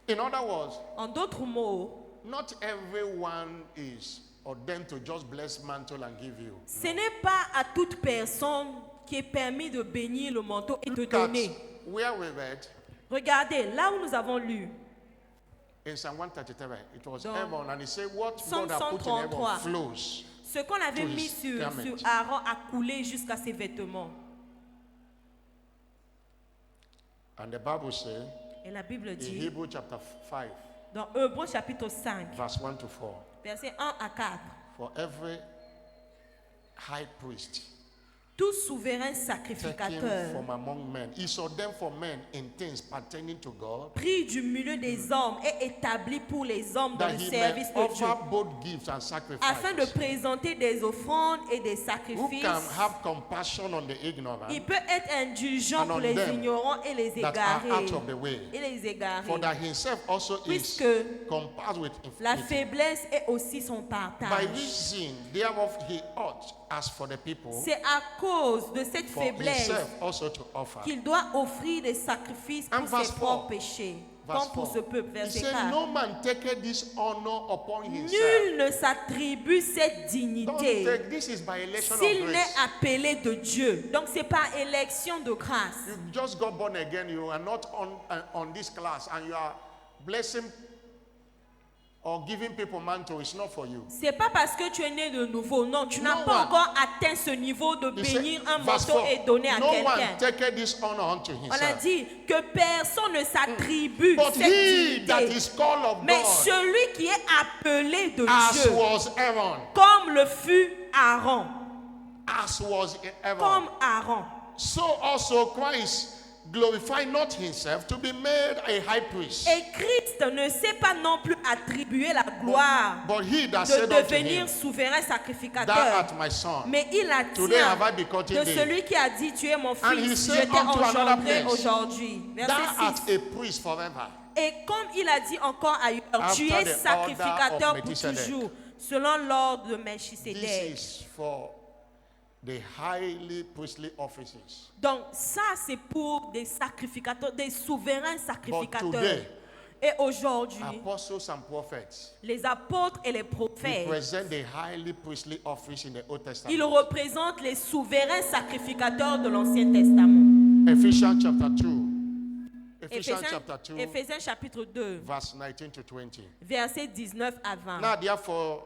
In other words, En d'autres mots, not everyone is ordained to just bless mantle and give you. ce n'est pas à toute personne qui est permis de bénir le manteau et de Look at donner. where we read Regardez, là où nous avons lu, in Psalm 133, it was Dans heaven, and he said, what Psalm God has put in 133. heaven flows. ce qu'on avait To mis his sur garment. Aaron a coulé jusqu'à ses vêtements. And the Bible says Et la Bible in dit, Hebrew chapter 5, dans Hébreux chapitre 5, verse 1 to 4, versets 1 à 4, for every high priest tout souverain taken sacrificateur, from among men is ordained for men in things pertaining to God, pris du milieu des hommes et établi pour les hommes dans that le he service may de Dieu, offer both gifts and afin de sacrifices. présenter des offrandes et des Who sacrifices. can have compassion on the ignorant Il peut être indulgent and pour on les them ignorants et les that are égarés. out of the way? Et les égarés. For that himself also is Puisque compassed with la infirmity. faiblesse est aussi son By partage. reason thereof he ought, as for the people, C'est à cause de cette for faiblesse himself also to offer. qu'il doit offrir des sacrifices And pour verse ses 4. propres péchés, Verse comme pour 4. ce peuple. He Verset said, 4. no man taketh this honor upon himself. Nul ne s'attribue cette Don't dignité take, this is by election of s'il n'est grace. appelé de Dieu. Donc c'est par élection de grâce. You just got born again, you are not on this class, and you are blessing or giving people mantle. It's not for you. C'est pas parce que tu es né de nouveau. Non, tu n'as No pas one. encore atteint ce niveau de He said, bénir un verse manteau 4, et donner à no quelqu'un. one taketh this honor unto On a himself. dit que personne ne s'attribue But cette he that dignité. is called of Mais God, celui qui est appelé de as Dieu, was Aaron, comme le fut Aaron, as was Aaron, comme Aaron. so also Christ glorified not himself to be made a high priest, Et Christ ne s'est pas non plus attribué la gloire but he that de said unto devenir him, souverain thou sacrificateur. art my son, Mais il a today have I tient begotten de thee. celui qui a dit, tu es mon And he fils, said je t'ai unto another engendré place, aujourd'hui. thou Verset art 6. a priest forever. Et comme il a dit encore ailleurs, After tu es the sacrificateur order of pour Melchizedek. toujours, selon l'ordre de This Melchisedec. is for the highly priestly offices. Donc ça, c'est pour des sacrificateurs, des souverains sacrificateurs. today, Et aujourd'hui, Apostles and prophets les apôtres et les prophètes, represent the highly priestly office in the Old Testament. ils représentent les souverains sacrificateurs de l'Ancien Testament. Ephesians chapter 2. Ephesians chapter 2, Éphésiens chapitre 2, verse 19 to 20. versets 19 à 20. Now therefore,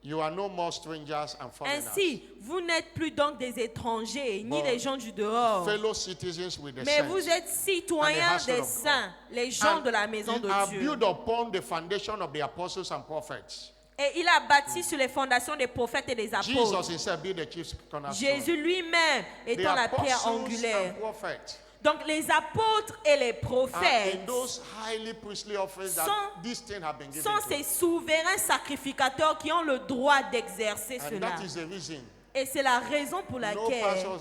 you are no more strangers and foreigners, Ainsi, vous n'êtes plus donc des étrangers, ni But des gens du dehors, fellow citizens with the mais saints, vous êtes citoyens and the household des of God. saints, les gens and de la maison you are de Dieu. built upon the foundation of the apostles and prophets. Et il a bâti sur les fondations des prophètes et des apôtres. Jesus himself be the chief cornerstone. Jésus lui-même The étant la pierre apostles angulaire. and prophets Donc les apôtres et les are prophètes in those highly priestly offices that sont- these things have been given sont to. ces souverains sacrificateurs qui ont le droit d'exercer And cela. that is the reason Et c'est la raison pour no laquelle pastor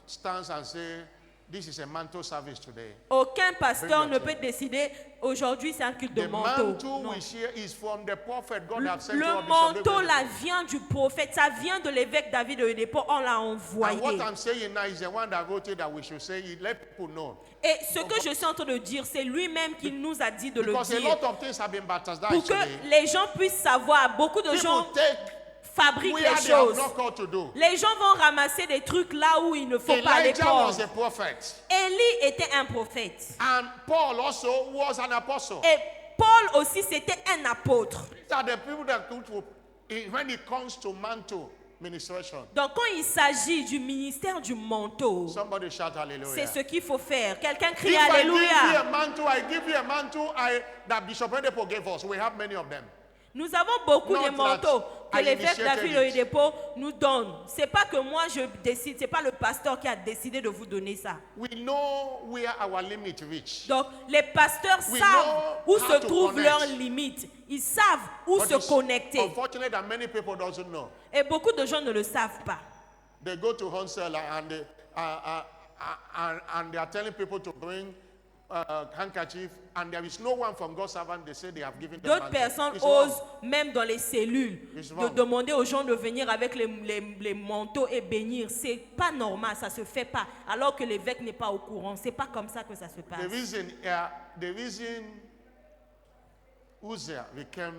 stands and say, this is a mantle service today. aucun pasteur Bring ne your peut décider aujourd'hui c'est un culte de The manteau. mantle Non. we share is from the prophet God has sent to Le our Bishop manteau David. là vient du prophète, ça vient de l'évêque David de Oyedepo, on l'a And envoyé. what I'm saying now is the one that wrote it that we should say it, let people know. Et ce que je suis en train de dire, c'est lui-même qui nous a dit de le Because a dire. lot of things have been baptized Pour que today. les gens puissent savoir, beaucoup de gens People take fabriquent where les they have choses. not called to do. Les gens vont ramasser des trucs là où il ne faut pas les Elijah was prendre. a prophet, Élie était un prophète. and Paul also was an apostle. Et Paul aussi, c'était un apôtre. These are the people that go to, when it comes to mantle ministration. Donc quand il s'agit du ministère du manteau, Somebody shout hallelujah. c'est ce qu'il faut faire. Quelqu'un crie If I give you Alléluia. a mantle, I give you a mantle that Bishop Oyedepo gave us. We have many of them. Nous avons beaucoup Not de manteaux that que I l'évêque David initiated it. Oyedepo nous donne. C'est pas que moi je décide, c'est pas le pasteur qui a décidé de vous donner ça. We know where our limit reach. Donc les pasteurs We savent know où how se to trouvent connect. leurs limites. Ils savent où But se it's connecter. unfortunate that many people doesn't know. Et beaucoup de gens ne le savent pas. They go to Hansel and they are telling people to bring handkerchief, and there is no one from God's servant. They say they have given them D'autres mantle. personnes It's wrong. osent, même dans les cellules, It's de wrong. demander aux gens de venir avec les manteaux et bénir. C'est pas normal, ça se fait pas. Alors que l'évêque n'est pas au courant. C'est pas comme ça que ça se passe. The reason Uzziah became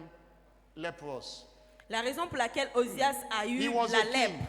leprous, La raison pour laquelle Osias a eu He was la a king. lèpre,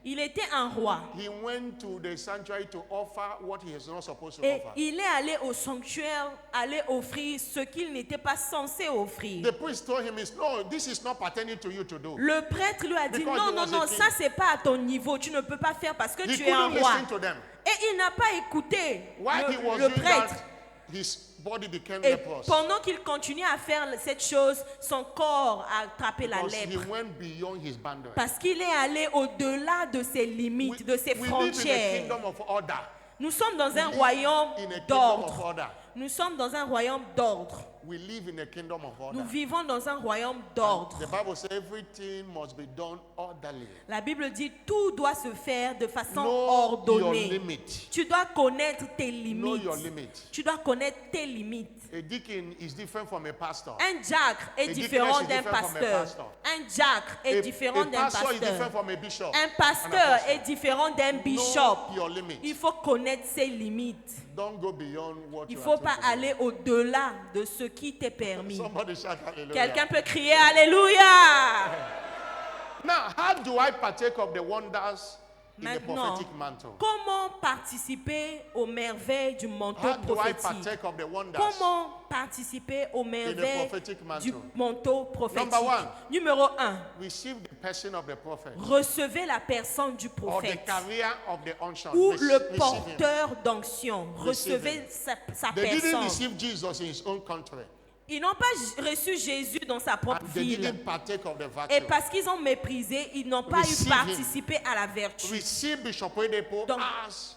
il était un roi. he went to the sanctuary to offer what he is not supposed to Et offer. il est allé au sanctuaire, aller offrir ce qu'il n'était pas censé offrir. The priest told him, "No, this is not pertaining to you to do." Le prêtre lui a dit, Because non, he non, was a non, king. ça c'est pas à ton niveau, tu ne peux pas faire parce que He tu es un couldn't roi. listen to them. Et il n'a pas écouté While he was le doing prêtre. that, his body became Et leprous. pendant qu'il continuait à faire cette chose, son corps a attrapé la Because he lèpre. went beyond his boundary. Parce qu'il est allé au-delà de ses limites, de ses we live in a frontières. kingdom of order. Nous sommes dans un live royaume in a kingdom of d'ordre. order. Nous sommes dans un royaume d'ordre. We live in a kingdom of order. Nous vivons dans un royaume d'ordre. The Bible says everything must be done orderly. La Bible dit tout doit se faire de façon Know your ordonnée. limit. Tu dois connaître tes Know limites. your limit. Tu dois connaître tes limites. A deacon is different from a pastor. Un diacre est A différent deaconess is d'un different from a pasteur. pastor. Un diacre est différent A d'un pastor is different pasteur. from a bishop. Un An pasteur apostle. est différent d'un Know bishop. your limit. Il faut connaître ses limites. Don't go beyond what Il you ne faut are pas told to do. aller au-delà de ce qui t'est permis. Somebody shout hallelujah. Quelqu'un peut crier Alléluia. Now, how do I partake of the wonders in the Maintenant, prophetic mantle? comment participer aux merveilles du manteau How do I prophétique? partake of the wonders? Comment participer aux merveilles prophetic mantle? du manteau prophétique? Number one. Numéro 1. Receive the person of the prophet Recevez la personne du or the prophète carrier of the unction. ou Receive le him. porteur d'onction. Receive Recevez him. sa They didn't personne. receive Jesus in his own country. Ils n'ont pas reçu Jésus dans sa propre And they ville. didn't partake of the Et virtue. parce qu'ils ont méprisé, ils n'ont pas eu Receive him. participé à la vertu. Receive Bishop Oyedepo Donc, as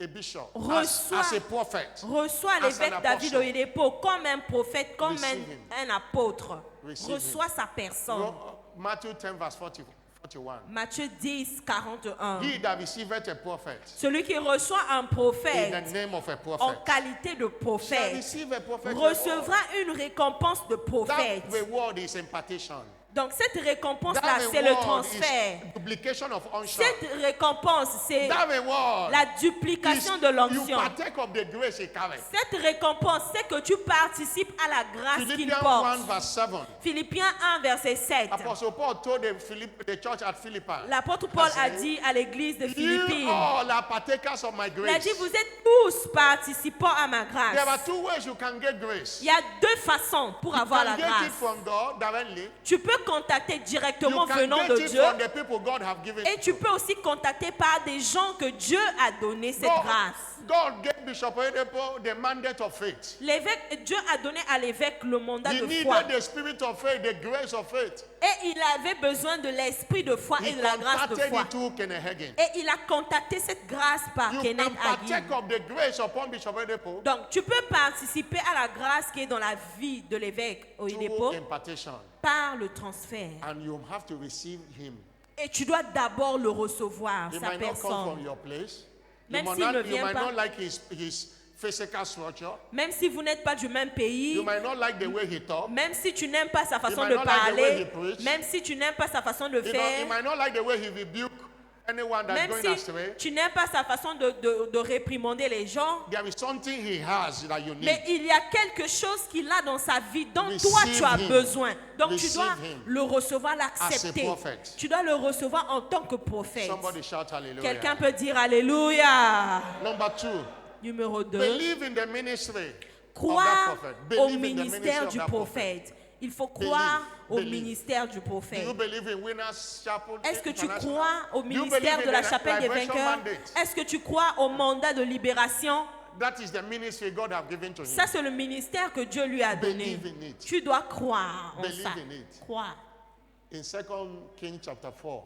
a bishop, reçois- as a prophet. Reçois As l'évêque an David apostle. Oyedepo comme un prophète, comme Receive him. un apôtre. Receive Reçois sa personne. Matthew 10 verse 41. Matthieu 10, 41. He that receiveth a prophet Celui qui reçoit un in prophète the name of a en prophet qualité de shall prophète receive a prophet recevra une récompense de reward. prophète. That reward is impartation. Donc cette récompense-là, That c'est le reward transfert. is duplication of unction. Cette récompense, c'est That reward la duplication is de you l'onction. partake of the grace he carries. Cette récompense, c'est que tu participes à la grâce qu'il Philippians 1 porte. verse 7. Philippiens 1, verset 7. Apostle Paul told the church at Philippi, L'apôtre Paul a dit à l'église de you Philippi, all are partakers of my il a grace. dit, vous êtes tous participants à ma There are grâce. 2 ways you can get grace. Il y a deux façons pour You avoir can la get it grâce. from God directly. Tu peux contacter You directement can venant get de it Dieu from the people God have given. et tu peux aussi contacter par des gens que Dieu a donné cette grâce. God gave Bishop Oyedepo the mandate of faith. L'évêque, Dieu a donné à l'évêque le mandat He de foi. needed the spirit of faith, the grace of faith. Et il avait besoin de l'esprit de foi et He de la grâce de contacted foi. it to Kennehagen. Et il a contacté cette grâce par You Kenneth can partake Hagin. of the grace upon Bishop Oyedepo Donc, tu peux participer à la grâce qui est dans la vie de l'évêque Oyedepo through impartation. par le transfert. And you have to receive him. Et tu dois d'abord le recevoir, He sa might not come from personne. your place. Même You s'il ne might vient pas. not like his physical structure. Même si vous n'êtes pas du même You pays, might not like the way he talks. même si tu n'aimes pas sa façon might de not like the way parler, he preach. même si tu n'aimes pas sa façon de You faire, might not like the way he rebuke anyone that's Même going si astray, tu n'aimes pas sa façon de réprimander les gens, there is something he has that you need. mais il y a quelque chose qu'il a dans sa vie dont Receive toi tu as him. besoin. Donc tu Receive dois him le recevoir, as l'accepter. a prophet. Tu dois le recevoir en tant que prophète. Somebody shout hallelujah. Quelqu'un peut dire Alléluia. Number 2, Numéro 2. believe in the ministry Croire of that prophet. au Believe in the ministry ministère of du that prophet. prophète. Il faut croire au Believe. ministère du Do prophète. you believe in Winners Chapel Est-ce que tu International? crois au Do you ministère believe de in la the chapelle des liberation vainqueurs? mandate? Est-ce que tu crois au mandat de libération? That is the ministry God have given to him. Ça, c'est le ministère que Dieu lui a donné. Believe in it. Tu dois croire en Believe ça. in it. Croire. In 2 Kings chapter 4,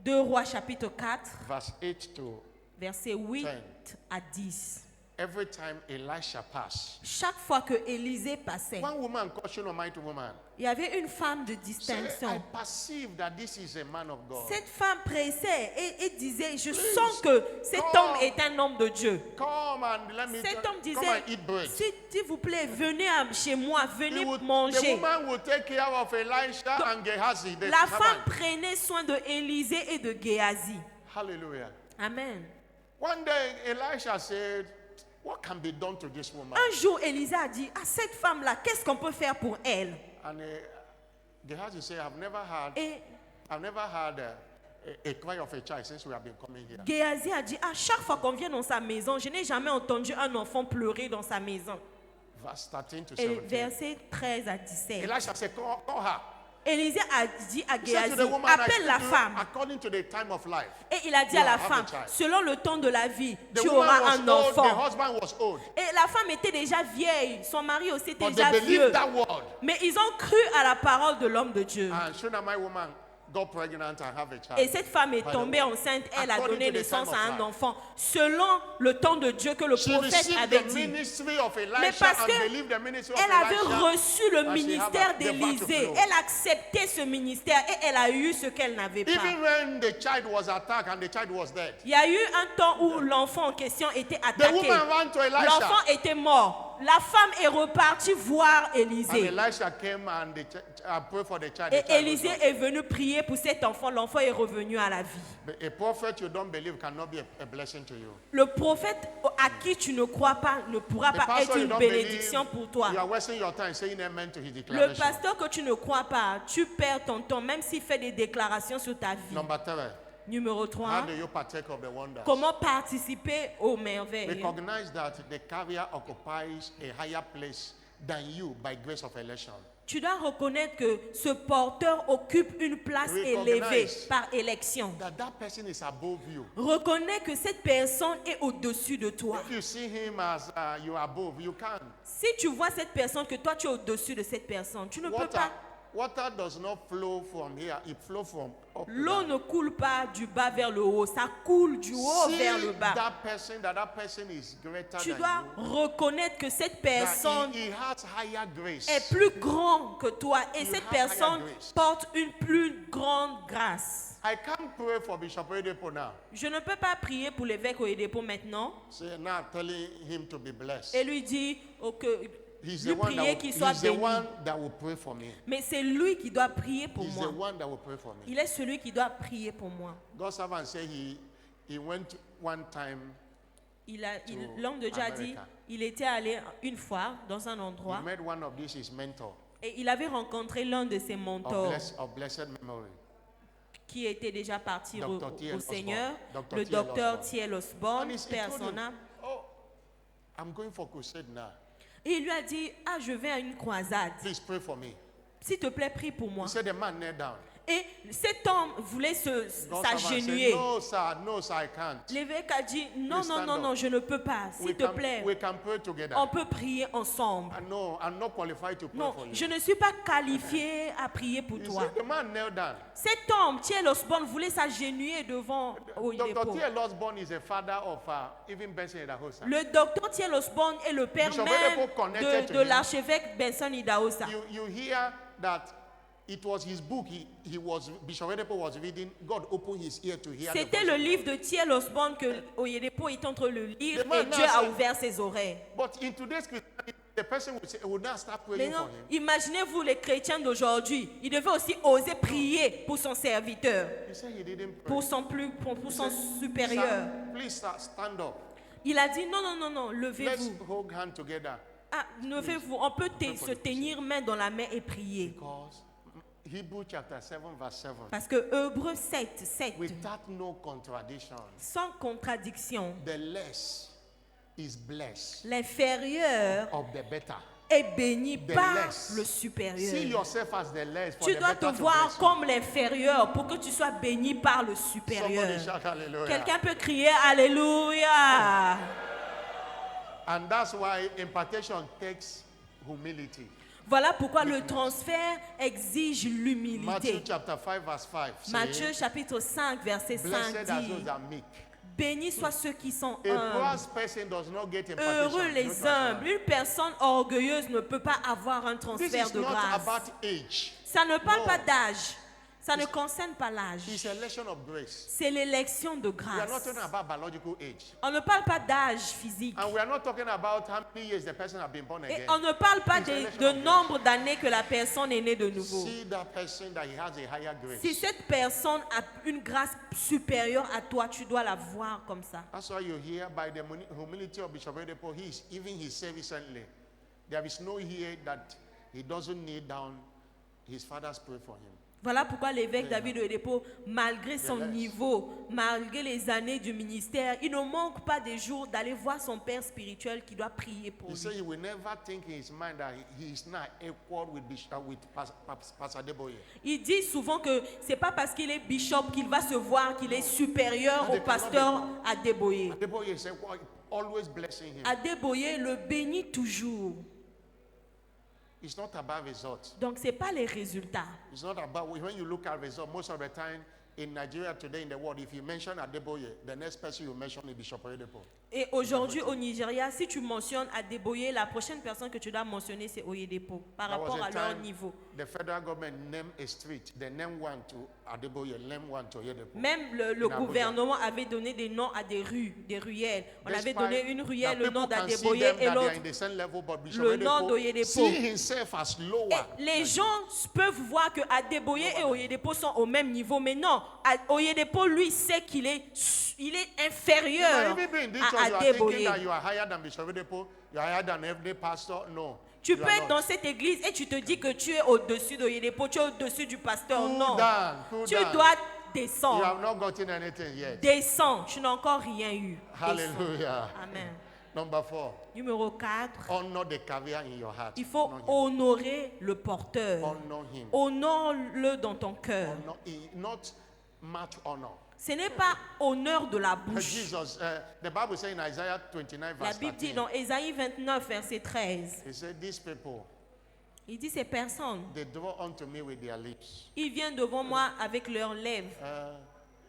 2 Rois chapitre 4, verse 8 to versets 8 10. à 10. every time Elisha passed, Chaque fois que Élisée passait, one woman cautioned a mighty woman. il y avait une femme de Say, I distinction. perceive that this is a man of God. Cette femme pressait et disait, je sens que cet homme est un homme de Dieu. Come and let me Cet homme come disait, and eat bread. s'il vous plaît, venez chez moi, venez The manger. woman will take care of Elisha and Gehazi. The La servant. femme prenait soin de Élisée et de Géasi. Hallelujah. Amen. One day Elisha said, what can be done to this woman? Un jour, Élisée a dit, à cette femme-là, qu'est-ce qu'on peut faire pour elle? And Gehazi said, I've never Et had a cry of a child since we have been coming here. Géasi a dit, à chaque fois qu'on vient dans sa maison, je n'ai jamais entendu un enfant pleurer dans sa maison. Verse 13 to Et 17. versets 13 à 17. Elisha said, call her. Élisée a dit à He said to Géasi, the woman, I appelle la speak to you femme. according to the time of life. Et il a dit You à la have a femme, child. selon le temps de la vie, The tu woman auras was un old, the enfant. husband was old. Et la femme était déjà vieille, son mari aussi était But they déjà vieux. believed that word. Mais ils ont cru à la parole de l'homme de Dieu. And Shunammite woman got pregnant and have a child. Et cette femme est By the tombée way, enceinte, elle a according donné to the naissance time à of un life. enfant, selon le temps de Dieu que le She prophète received avait the dit. ministry of Mais Elisha parce and que believed the ministry of elle avait Elisha. reçu le and she ministère had the battle d'Élisée. flow. Elle acceptait ce ministère et elle a eu ce qu'elle n'avait pas. Even when the child was attacked and the child was dead, Il y a eu un temps où l'enfant en question était the attaqué. woman ran to Elisha. L'enfant était mort. La femme est repartie voir And Élisée. Elisha came and prayed for the child. Et The child was Élisée born. est venu prier pour cet enfant. L'enfant est revenu à la vie. But a prophet you don't believe cannot be a blessing to you. Le prophète à qui tu ne crois pas ne pourra The pas pastor être you une don't bénédiction believe, pour toi. you are wasting your time saying amen to his Le declaration. pasteur que tu ne crois pas, tu perds ton temps, même s'il fait des déclarations sur ta vie. Number 3, Numéro how 3, do you partake of the wonders? comment participer aux merveilles? Recognize that the carrier occupies a higher place than you by grace of election. Tu dois reconnaître que ce porteur occupe une place Recognize élevée par élection. That person is above you. Reconnais que cette personne est au-dessus de toi. If you see him as you are above, you can't. Si tu vois cette personne, que toi tu es au-dessus de cette personne, tu ne peux pas. Water does not flow from here, it flows from up. to L'eau down. ne coule pas du bas vers le haut, ça coule du haut See vers le bas. that person is greater Tu than dois you. reconnaître que cette That personne he has higher grace. est plus grand que toi et You cette have higher personne grace. porte une plus grande grâce. I can't pray for Bishop Oyedepo now. Je ne peux pas prier pour l'évêque Oyedepo maintenant Say now telling him to be blessed. et lui dire que He's the lui one that prier will, qu'il soit he's the béni. one that will pray for me. Mais c'est lui qui doit prier pour He's moi. the one that will pray for me. Il est celui qui doit prier pour moi. God's servant said he went one time. L'homme de Dieu a dit, America. il était allé une fois dans un He endroit met one of these his mentor et il avait rencontré l'un de ses mentors of blessed memory. qui était déjà parti Dr. au T.L. Seigneur, Osborne. Dr. le T.L. docteur Osborne. T.L. Osborne, And he Père told son him, âme. oh, I'm going for crusade now. Et il lui a dit, je vais à une croisade. Please pray for me. S'il te plaît, prie pour moi. He said the man knelt down. Et cet homme voulait God's servant s'agenouiller. said, no sir, I can't. L'évêque a dit, non, Please non, stand non, up. non, je ne peux pas. S'il te plaît, we can pray together. on peut prier ensemble. No, I'm not qualified to pray Non, for you. je ne suis pas qualifié à prier pour He toi. said, the man knelt down. Cet homme, T.L. Osborne, voulait s'agenouiller devant Dr. Oyedepo. T.L. Osborne is a father of even Benson Idahosa. Le docteur T.L. Osborne est le père Bishop même Oyedepo connected to de him. l'archevêque Benson Idahosa. You hear that it was his book Bishop Oyedepo was reading. God opened his ear to hear the C'était voice le of livre de T.L. Osborne que Oyedepo est en train de le lire The man et now Dieu a said- ouvert ses oreilles. God. But in today's Christianity, the person would now start praying Maintenant, for him. imaginez-vous les chrétiens d'aujourd'hui. Ils devaient aussi oser prier pour son serviteur, He said he didn't pray. pour son supérieur. Sir, please stand up. Il a dit non, Let's levez-vous. hold hands together. Ah, levez-vous. On peut se tenir main dans la main et prier. Because Hebrew chapter 7 verse 7. Parce que Hébreux 7, Without no contradiction, sans contradiction, the less is blessed l'inférieur of the better. est béni The par less. le See supérieur. yourself as the less for Tu the dois te better to voir bless you. comme l'inférieur pour que tu sois béni par le Somebody supérieur. shout hallelujah. Quelqu'un peut crier Alléluia. And that's why impartation takes humility. Voilà pourquoi le transfert exige Matthew l'humilité. chapter 5 verse 5 Matthieu says, chapitre 5 verset 5 blessed are those dit: that meek. bénis soient ceux qui sont A humbles. proud person does not get impartation. Heureux No les transfer. humbles. Une personne orgueilleuse ne peut pas avoir un This transfert is de not grâce. about age. Ça ne parle No. pas d'âge. Ça ne concerne pas l'âge. It's election of grace. C'est l'élection de We are not grâce. talking about biological age. On ne parle pas d'âge physique. And we are not talking about how many years the person has been born Et again. on ne parle pas It's de election of grace. nombre d'années que la personne est née de nouveau. See that person that he has a higher grace. Si cette personne a une grâce supérieure à toi, tu dois la voir comme ça. That's why you hear by the humility of Bishop Oyedepo, even he said recently, there is no here that he doesn't kneel down, his fathers pray for him. Voilà pourquoi l'évêque David Oyedepo, malgré son Yes. niveau, malgré les années du ministère, il ne manque pas des jours d'aller voir son père spirituel qui doit prier pour He lui. said he will never think in his mind that he is not equal with Pastor Deboye. Il dit souvent que c'est pas parce qu'il est bishop qu'il va se voir qu'il est supérieur No, au they pasteur Adeboye. Deboye said, always blessing him. Adeboye le bénit toujours. It's not about results. Donc c'est pas les résultats. It's not about, when you look at results, most of the time in Nigeria today in the world, if you mention Adeboye, the next person you mention is Bishop Oyedepo. Et aujourd'hui au Nigeria, si tu mentionnes Adeboye, la prochaine personne que tu dois mentionner c'est Oyedepo par There was rapport a à leur time niveau. the federal government named a street, they named one to Adeboye, named one to Oyedepo. Même le In Abuja. gouvernement avait donné des noms à des rues, des ruelles. On avait Despite donné une ruelle, that le nom people can see d'Adeboye them et that they are l'autre. in the same level, but Bishop le nom Oyedepo d'Oyedepo. see himself as lower. Les gens peuvent voir que Adeboye et Oyedepo sont au même niveau, mais non, Oyedepo lui sait qu'il est inférieur You might even be in this à church, you are thinking Adeboye. that you are higher than Bishop Oyedepo, you are higher than every pastor. No. Tu you peux are être not. dans cette église et tu te dis que tu es au-dessus d'Oyedepo, tu es au-dessus du pasteur. Cool Non, down. tu dois You have descendre. not gotten anything yet. Descends, tu n'as encore rien eu. Descends. Hallelujah. Amen. Number 4, Numéro 4, honor the career in your heart. il faut Honor him. honorer le porteur. Honor him. Honore-le dans ton cœur. Honor, not much honor. Ce n'est pas honneur de la bouche. Jesus, the Bible says in Isaiah 29 La verse Bible dit 13, dans Ésaïe 29, verset 13, he said, these people, il dit ces personnes, they draw unto me with their lips. ils viennent devant moi avec leurs lèvres.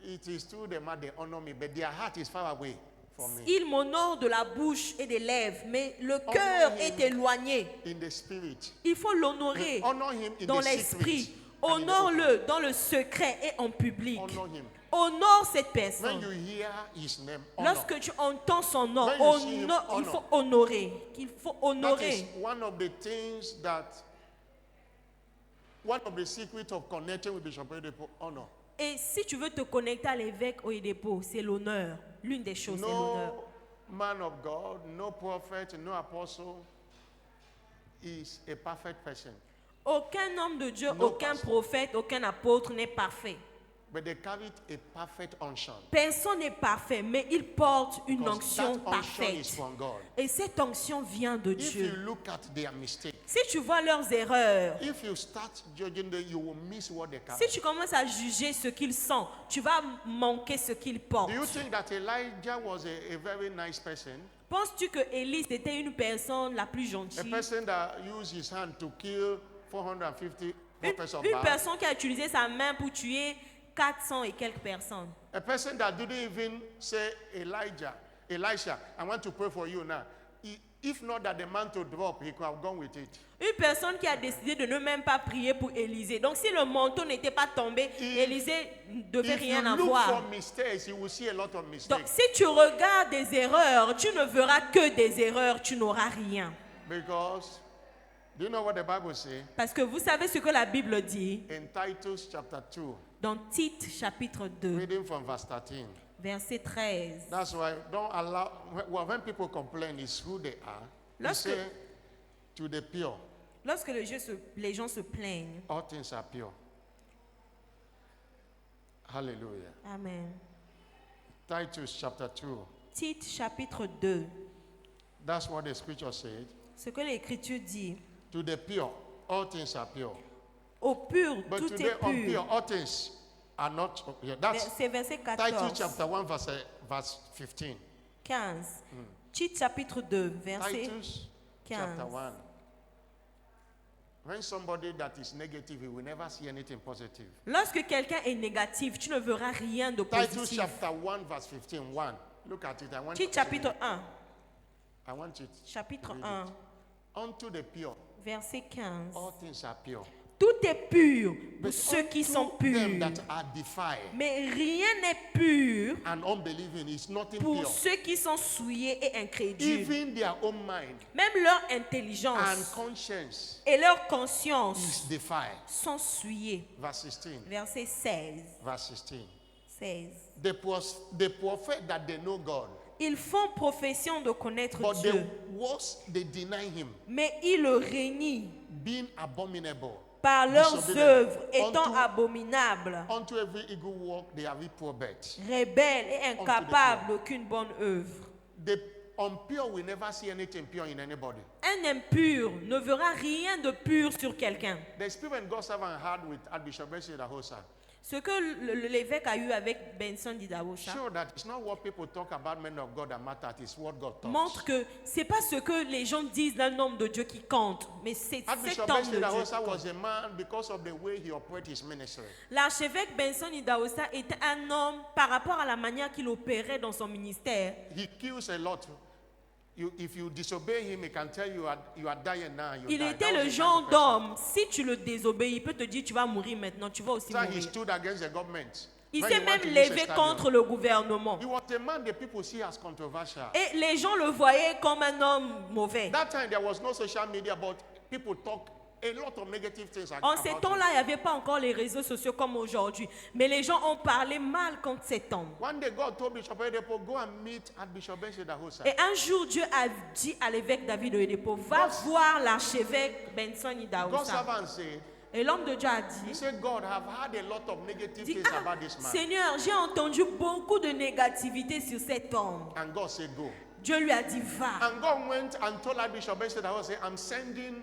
It is true they might they honor me, but their heart is far away from me. Ils m'honorent de la bouche et des lèvres, mais le cœur him. est éloigné. In the spirit. Il faut l'honorer Honor him in dans the l'esprit. secret. and in the Honore-le dans le secret et en public. open. Honor him. Honore cette When personne. you hear his name, honor. Lorsque tu entends son nom, When you see him, il honor. faut honorer. Il faut That is honorer. one of the things that, one of the secrets of connecting with Bishop Oyedepo, honor. Et si tu veux te connecter à l'évêque Oyedepo, c'est l'honneur. L'une des choses, c'est l'honneur. No man of God, no prophet, no apostle is a perfect person. Aucun homme de Dieu, No aucun pastor. prophète, aucun apôtre n'est parfait. But they carried a perfect unction. Personne n'est parfait, mais il porte une Because onction that unction is parfaite. from God. Et cette onction vient de If you Dieu. look at their mistakes, Si tu vois leurs erreurs, if you start judging them, you will miss what they carry. si tu commences à juger ce qu'ils sont, tu vas manquer ce qu'ils portent. Do you think that Elijah was a very nice person? Penses-tu que Élie était une personne la plus A gentille? person that used his hand to kill 450 prophets of Une Baal? personne qui a utilisé sa main pour tuer 400 et quelques personnes. A person that didn't even say, Elisha, I want to pray for you now. If not that the mantle dropped, he could have gone with it. Une personne qui a décidé de ne même pas prier pour Élisée. Donc si le manteau n'était pas tombé, Élisée ne devait If rien you look avoir. for mistakes, you will see a lot of Donc mistakes. si tu regardes des erreurs, tu ne verras que des erreurs, tu n'auras rien. Because, do you know what the Bible says? Parce que vous savez ce que la Bible dit In Titus chapter 2, dans Tite chapitre 2, reading from verse 13. verset 13. That's why don't allow, when people complain, it's who they are. He Lorsque- say, to the pure, Lorsque les gens se plaignent, all things are pure. Hallelujah. Amen. Titus chapter 2. Tite chapitre 2, That's what the scripture said. ce que l'Écriture dit, To the pure, all things are pure. au pur, But tout to the est pur. impure, all things are not pure. That's C'est verset Titus 14, chapter 1, verse 15. 15. Tite chapitre 2, verset Titus chapter 15. 1. When somebody that is negative, he will never see anything positive. Lorsque quelqu'un est négatif, tu ne verras rien de Titus positif. chapter 1, verse 15. 1. Look at it. Tite chapitre 1, I want it. chapitre Read 1, it. Unto the pure, verset 15. all things are pure. Tout est pur pour But ceux qui sont unto them purs. that are defiled Mais rien n'est pur and unbelieving is nothing pour pure. ceux qui sont souillés et incrédules. Even their own mind Même leur and intelligence conscience et leur is conscience defiled. sont souillés. Verse 16. Verset 16. Verse 16. 16. They profess that they know God, Ils font profession de connaître but Dieu, they deny Him, mais ils le rénient being abominable par leurs disobedient œuvres étant unto- abominables, unto every evil work they have reprobate. rebelles et incapables d'aucune bonne œuvre. The impure will never see anything pure in anybody. Un impur ne verra rien de pur sur quelqu'un. The experience God servant had with Archbishop Benson Idahosa Ce que l'évêque a eu avec Benson d'Idahosa show that it's not what people talk about men of God that matter, it's what God montre talks. que c'est pas ce que les gens disent d'un homme de Dieu qui compte, mais c'est Archbishop cet homme Benson de Dieu. Idahosa was a man because of the way he operated his ministry. L'archevêque Benson Idahosa était un homme par rapport à la manière qu'il opérait dans son ministère. He kills a lot. If you disobey him, he can tell you are dying now. You Il die. était That was le the genre kind of person. d'homme, si tu le désobéis, il peut te dire tu vas mourir maintenant, tu vas aussi So he mourir. stood against the government. Il When s'est he went même to use levé a stadium. contre le gouvernement. He was a man that people see as controversial. Et les gens le voyaient comme un homme mauvais. That time there was no social media, but people talk a lot of negative things En about ces him. temps-là, il n'y avait pas encore les réseaux sociaux comme aujourd'hui. Mais les gens ont parlé mal contre cet homme. One day God told Bishop Oyedepo, go and meet Archbishop Benson Idahosa. Et un jour, Dieu a dit à l'évêque David Oyedepo, va voir l'archevêque Benson God's Idahosa. servant said, Et l'homme de Dieu a he dit, said, God, I've had a lot of negative dit, things ah, about this man. Seigneur, j'ai entendu beaucoup de négativité sur cet homme. And God said, go. Dieu lui a dit, va. And God went and told Archbishop Benson Idahosa, I'm sending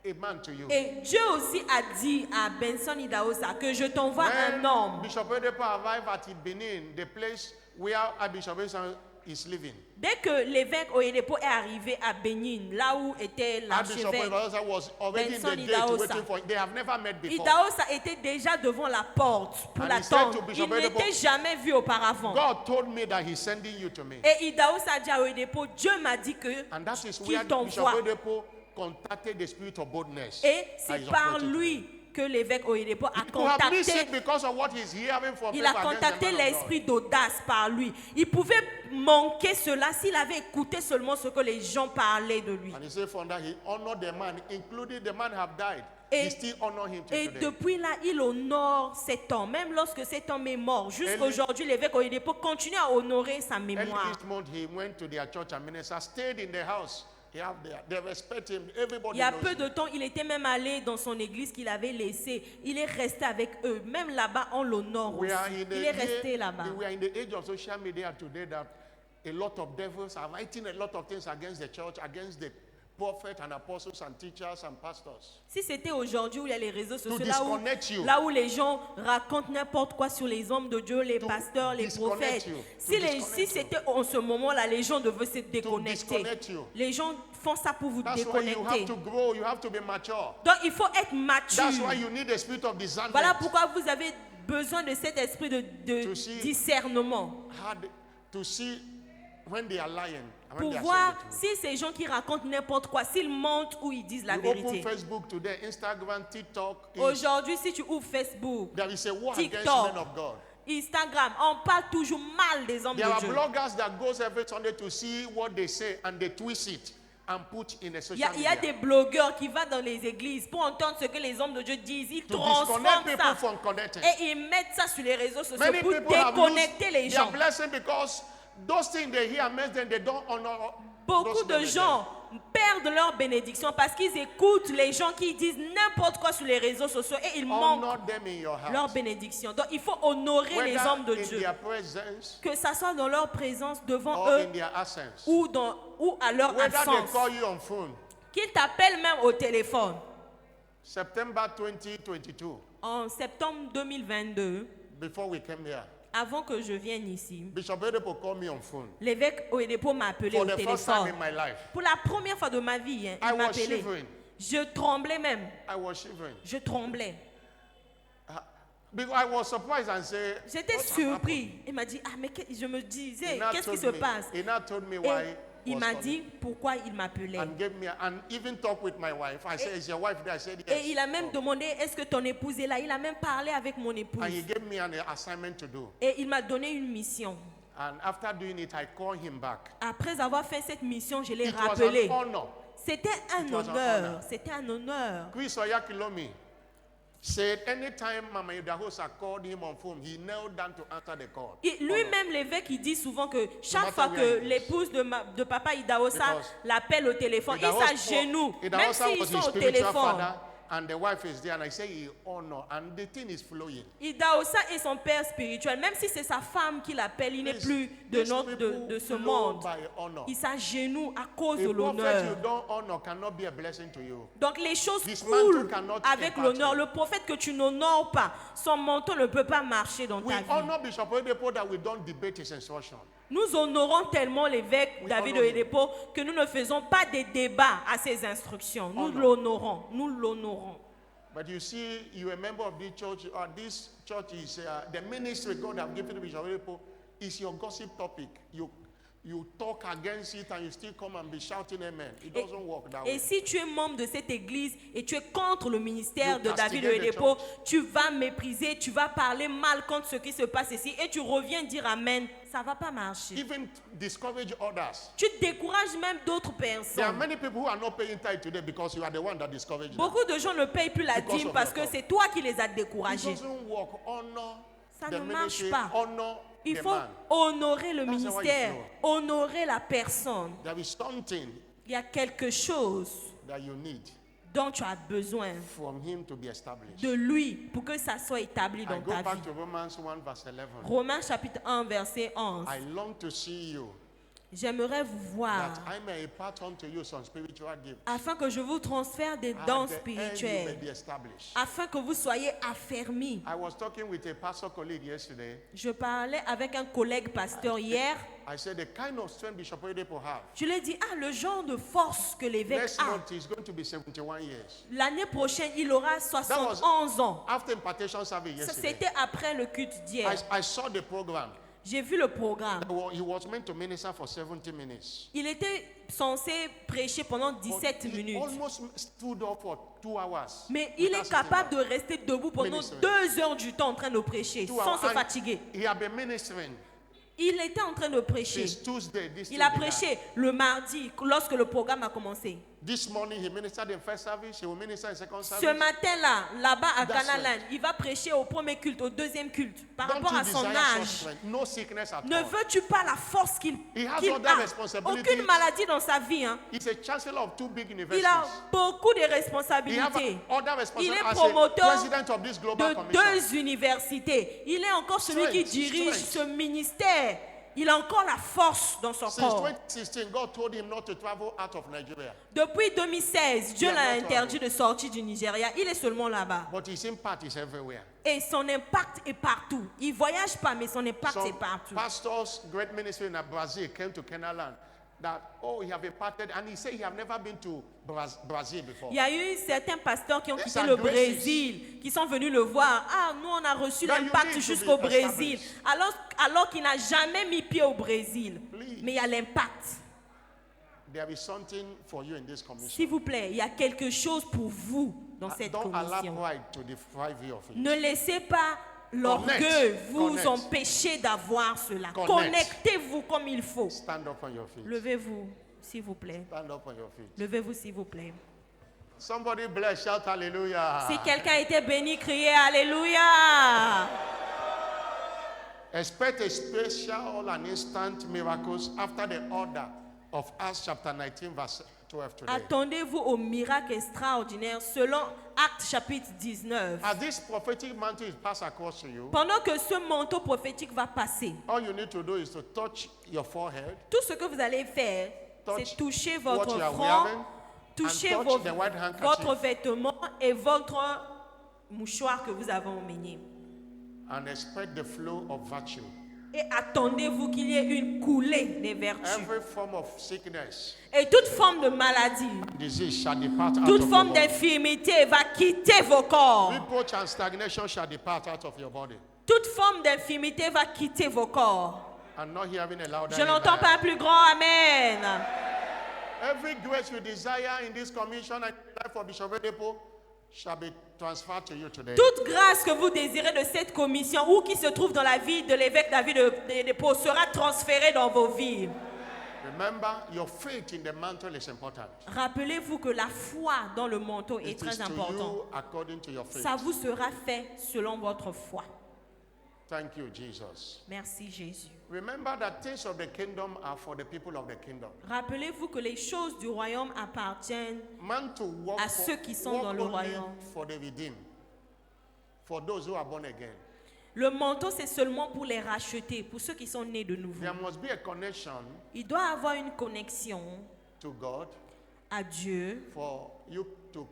a man to you. Et Dieu aussi a dit à Benson Idahosa que je t'envoie When un homme. Bishop Oyedepo arrived at Benin, the place where Archbishop Benson is living, Dès que l'évêque Oyedepo est arrivé à Bénin, là où était Archbishop l'archevêque, Idahosa was already in Benson the gate Idahosa. waiting for him. They have never met before. Idahosa était déjà devant la porte pour And he said l'attendre. to Bishop Il n'était Oyedepo, jamais vu auparavant. God told me that he's sending you to me. Et Idahosa a dit à Oyedepo, Dieu m'a dit que And that is qu'il where Bishop t'envoie. Oyedepo contacted the spirit of boldness. Et that c'est is par operating. lui que l'évêque Oyedepo a He could have missed contacté. it because of what he's hearing from Il people a against contacté the man of l'esprit d'audace par lui. Il pouvait manquer cela s'il avait écouté seulement ce que les gens parlaient de lui. God. And he said from that he honored the man, including the man have died. Et- He still honor him till Et today. depuis là, il honore cet homme. Même lorsque cet homme est mort, jusqu'aujourd'hui, l'évêque Oyedepo continue à honorer sa Early mémoire. this month he went to their church and minister, stayed in the house. They respect him. Everybody Il y a knows peu him. de temps, il était même allé dans son église qu'il avait laissée. Il est resté avec eux. Même là-bas, on l'honore We aussi. are in the Il est resté year- là-bas. we are in the age of social media today that a lot of devils are writing a lot of things against the church, against the prophets and apostles and teachers and pastors. Si c'était aujourd'hui où il y a les réseaux sociaux, disconnect you. là où les gens racontent n'importe quoi sur les hommes de Dieu, les To pasteurs, les disconnect prophètes. you. Si, To disconnect si you. c'était en ce moment-là, les gens devaient se déconnecter. disconnect you. Les gens font ça pour vous That's why you déconnecter. have to grow, you have to be mature. Donc il faut être mature. That's why you need a spirit of discernment. Voilà pourquoi vous avez besoin de cet esprit de To see- discernement. To see when they are lying and when Pour they are voir saying the truth. si ces gens qui racontent n'importe quoi, s'ils mentent ou ils disent la You open vérité. Facebook today, Instagram, TikTok. Aujourd'hui, si tu ouvres Facebook, There is a war against TikTok, men of God. Instagram, on parle toujours mal des hommes There de are Dieu. bloggers that goes every Sunday to see what they say and they twist it. and put in a Il y social a media des blogueurs qui vont dans les églises pour entendre ce que les hommes de Dieu disent. Ils to transforment disconnect people ça from connecting. et ils mettent ça sur les réseaux sociaux Many pour people have déconnecter les used their gens. blessing because those things they hear amongst them, they don't honor Beaucoup those de men gens perdent leur bénédiction parce qu'ils écoutent les gens qui disent n'importe quoi sur les réseaux sociaux et ils them. manquent Honor them in your leur house. bénédiction. Donc il faut honorer les hommes de Whether in Dieu, their presence que ça soit dans leur présence devant or eux in their absence. ou à leur Whether they absence. call you on phone. Qu'ils t'appellent même au téléphone. September 2022, En septembre 2022, before we came here, avant que je vienne ici, Bishop Oyedepo called me on phone. l'évêque Oyedepo m'a appelé For au the first time téléphone. in my life, Pour la première fois de ma vie, hein, I il m'a was appelé. shivering. Je tremblais même. I was shivering. Je tremblais. Because I was surprised and said, J'étais "What has surpris. Il m'a dit, ah mais je me happened?" disais, He now qu'est-ce qui told se me- passe? He now told me Et why he il was m'a calling. dit pourquoi il m'appelait. And gave me and even talk with my wife. I said, "Is your wife there?" I said, "Yes." Et il a même demandé, est-ce que ton épouse est là? Il a même parlé avec mon And he épouse. gave me an assignment to do. Et il m'a donné une mission. And after doing it, I called him back. Après avoir fait cette mission, je l'ai It was rappelé. an honor. C'était un It was an honneur. honor. C'était un honneur. Chris Oyakilomi said anytime Mama Yudahosa called him on phone, he knelt down to answer the call. Et lui-même, l'évêque, il dit souvent que chaque matter fois where que he is. l'épouse de Papa Idaosa Because l'appelle au téléphone, il s'agenouille. Même Idahosa s'ils was his sont au spiritual téléphone. father, and the wife is there, and I say he honor, and the thing is flowing. Idaosa est son père spirituel. Même si c'est sa femme qui l'appelle, il n'est plus de ce flow monde. by honor. Il s'agenouille à cause de A prophet you l'honneur. don't honor cannot be a blessing to you. Donc les choses His coulent mantle cannot avec impart l'honneur. you. Le prophète que tu n'honores pas, son manteau ne peut pas marcher dans We ta vie. honor Bishop Oyedepo that we don't debate his instruction. Nous honorons tellement l'évêque We David honor him. Oyedepo que nous ne faisons pas des débats à ses instructions. Nous Honor. l'honorons. Nous l'honorons. But you see, you're a member of this church, or this church is the ministry God have given to Bishop Oyedepo is your gossip topic. You talk against it and you still come and be shouting amen. It doesn't work that Et way. si tu es membre de cette église et tu es contre le ministère You de David castigate the Oyedepo, church. tu vas mépriser, tu vas parler mal contre ce qui se passe ici et tu reviens dire amen. Ça ne va pas marcher. Even discourage others. Tu décourages même d'autres There are personnes. many people who are not paying tithe today because you are the one that discouraged them. Beaucoup de gens ne payent plus la Because dîme of parce your que talk. c'est toi qui les as It découragés. doesn't work. Honor Ça the ne marche ministry, pas. honor Il the faut man. honorer le That's how ministère, you honorer la personne. There is something Il y a quelque chose that you need dont tu as besoin from him to be established. de lui pour que ça soit établi I dans go ta back vie. to Romans 1 verse 11. Romains chapitre 1 verset 11. I long to see you, J'aimerais vous voir that I may impart unto you some spiritual gifts. afin que je vous transfère des At dons the end you spirituels, may be established. afin que vous soyez affermis. I was talking with a pastor colleague yesterday. Je parlais avec un collègue pasteur hier. I said the kind of strength Bishop Oyedepo have. Je lui ai dit, ah, le genre de force que l'évêque Next a. month he's going to be 71 years. L'année prochaine, il aura 71 ans. After impartation service Ça, yesterday, c'était après le culte d'hier. I saw the program. J'ai vu le programme. He was meant to minister for 70 minutes. Il était censé prêcher pendant But 17 he minutes. almost stood up for 2 hours. Mais il without est sitting capable down. de rester debout pendant Ministering. 2 heures du temps en train de prêcher, 2 sans hours. se And fatiguer. He had been ministering Il était en train de prêcher. since Tuesday. Il a prêché le mardi lorsque le programme a commencé. This morning he ministered in first service. He will minister in second Ce service. matin-là, là-bas à That's Canaland, il va prêcher au premier culte, au deuxième culte, par Don't rapport you à son desire such âge. strength? No sickness at Ne all. veux-tu pas la force qu'il He has qu'il other a? responsibilities. Aucune maladie dans sa vie. Hein. He's a chancellor of 2 big Il universities. a beaucoup de He has responsabilités. other Il responsibilities est as a promoteur president of this global de commission. 2 universités. Il est encore celui qui Strength, dirige strength. ce ministère. Il a encore la force dans son Since corps. 2016, God told him not to travel out of Nigeria. Depuis 2016, Dieu Yeah, l'a not interdit de sortir du Nigeria. Il est seulement là-bas. But his impact is everywhere. Et son impact est partout. Il ne voyage pas, mais son impact est Some partout. pastors, great ministry in Brazil came to Canaland that, oh, he have imparted, and he said he have never been to Brazil before. Il y a eu certains pasteurs qui ont These quitté are le graces. Brésil, qui sont venus le voir. Ah, nous, on a reçu That you l'impact need to jusqu'au be Brésil. established. Alors qu'il n'a jamais mis pied au Brésil. Please. Mais il y a l'impact. There is something for you in this commission. S'il vous plaît, il y a quelque chose pour vous dans cette Don't allow commission. pride to deprive you of it. Ne laissez pas l'orgueil Connect. vous Connect. empêcher d'avoir cela. Connect. Connectez-vous comme il faut. Stand up on your feet. Levez-vous s'il vous plaît. Stand up on your feet. Levez-vous, s'il vous plaît. Somebody bless, shout hallelujah. Si quelqu'un a été béni, criez Alléluia. Expect a special and instant miracles after the order of Acts chapter 19 verse 12 today. Attendez-vous au miracle extraordinaire selon Actes chapitre 19. As this prophetic mantle is passed across to you, Pendant que ce manteau prophétique va passer, all you need to do is to touch your forehead, tout ce que vous allez faire, Touch c'est toucher what votre you are front, wearing, toucher and touch the white handkerchief. votre vêtement et votre mouchoir que vous avez emmené. and expect the flow of virtue. Et attendez-vous qu'il y ait une coulée des vertus. Every form of sickness, Et toute forme de maladie, disease shall depart out toute of forme your body. d'infirmité va quitter vos corps. Reproach and stagnation shall depart out of your body. Toute forme d'infirmité va quitter vos corps. I'm not hearing a louder Je n'entends amen. pas un plus grand Amen. Every grace you desire in this commission and in the life of Bishop Oyedepo shall be transferred to you today. Toute grâce que vous désirez de cette commission ou qui se trouve dans la vie de l'évêque David Oyedepo sera transférée dans vos vies. Remember, your faith in the mantle is important. Rappelez-vous que la foi dans le manteau est It is très to important. you according to your faith. Ça vous sera fait selon votre foi. Thank you, Jesus. Merci Jésus. Remember that things of the kingdom are for the people of the kingdom. Rappelez-vous que les choses du royaume appartiennent Man to work à ceux qui sont dans le only royaume. for the redeemed, for those who are born again. Le manteau, c'est seulement pour les racheter, pour ceux qui sont nés de nouveau. There must be a connection Il doit avoir une connexion to God à Dieu for you to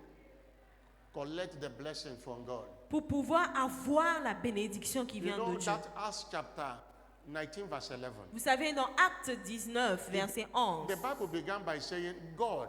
collect the blessing from God. pour pouvoir avoir la bénédiction qui You vient know de Dieu. that Acts chapter 19 verse 11. Vous savez, dans Acte 19, verset 11, The Bible began by saying God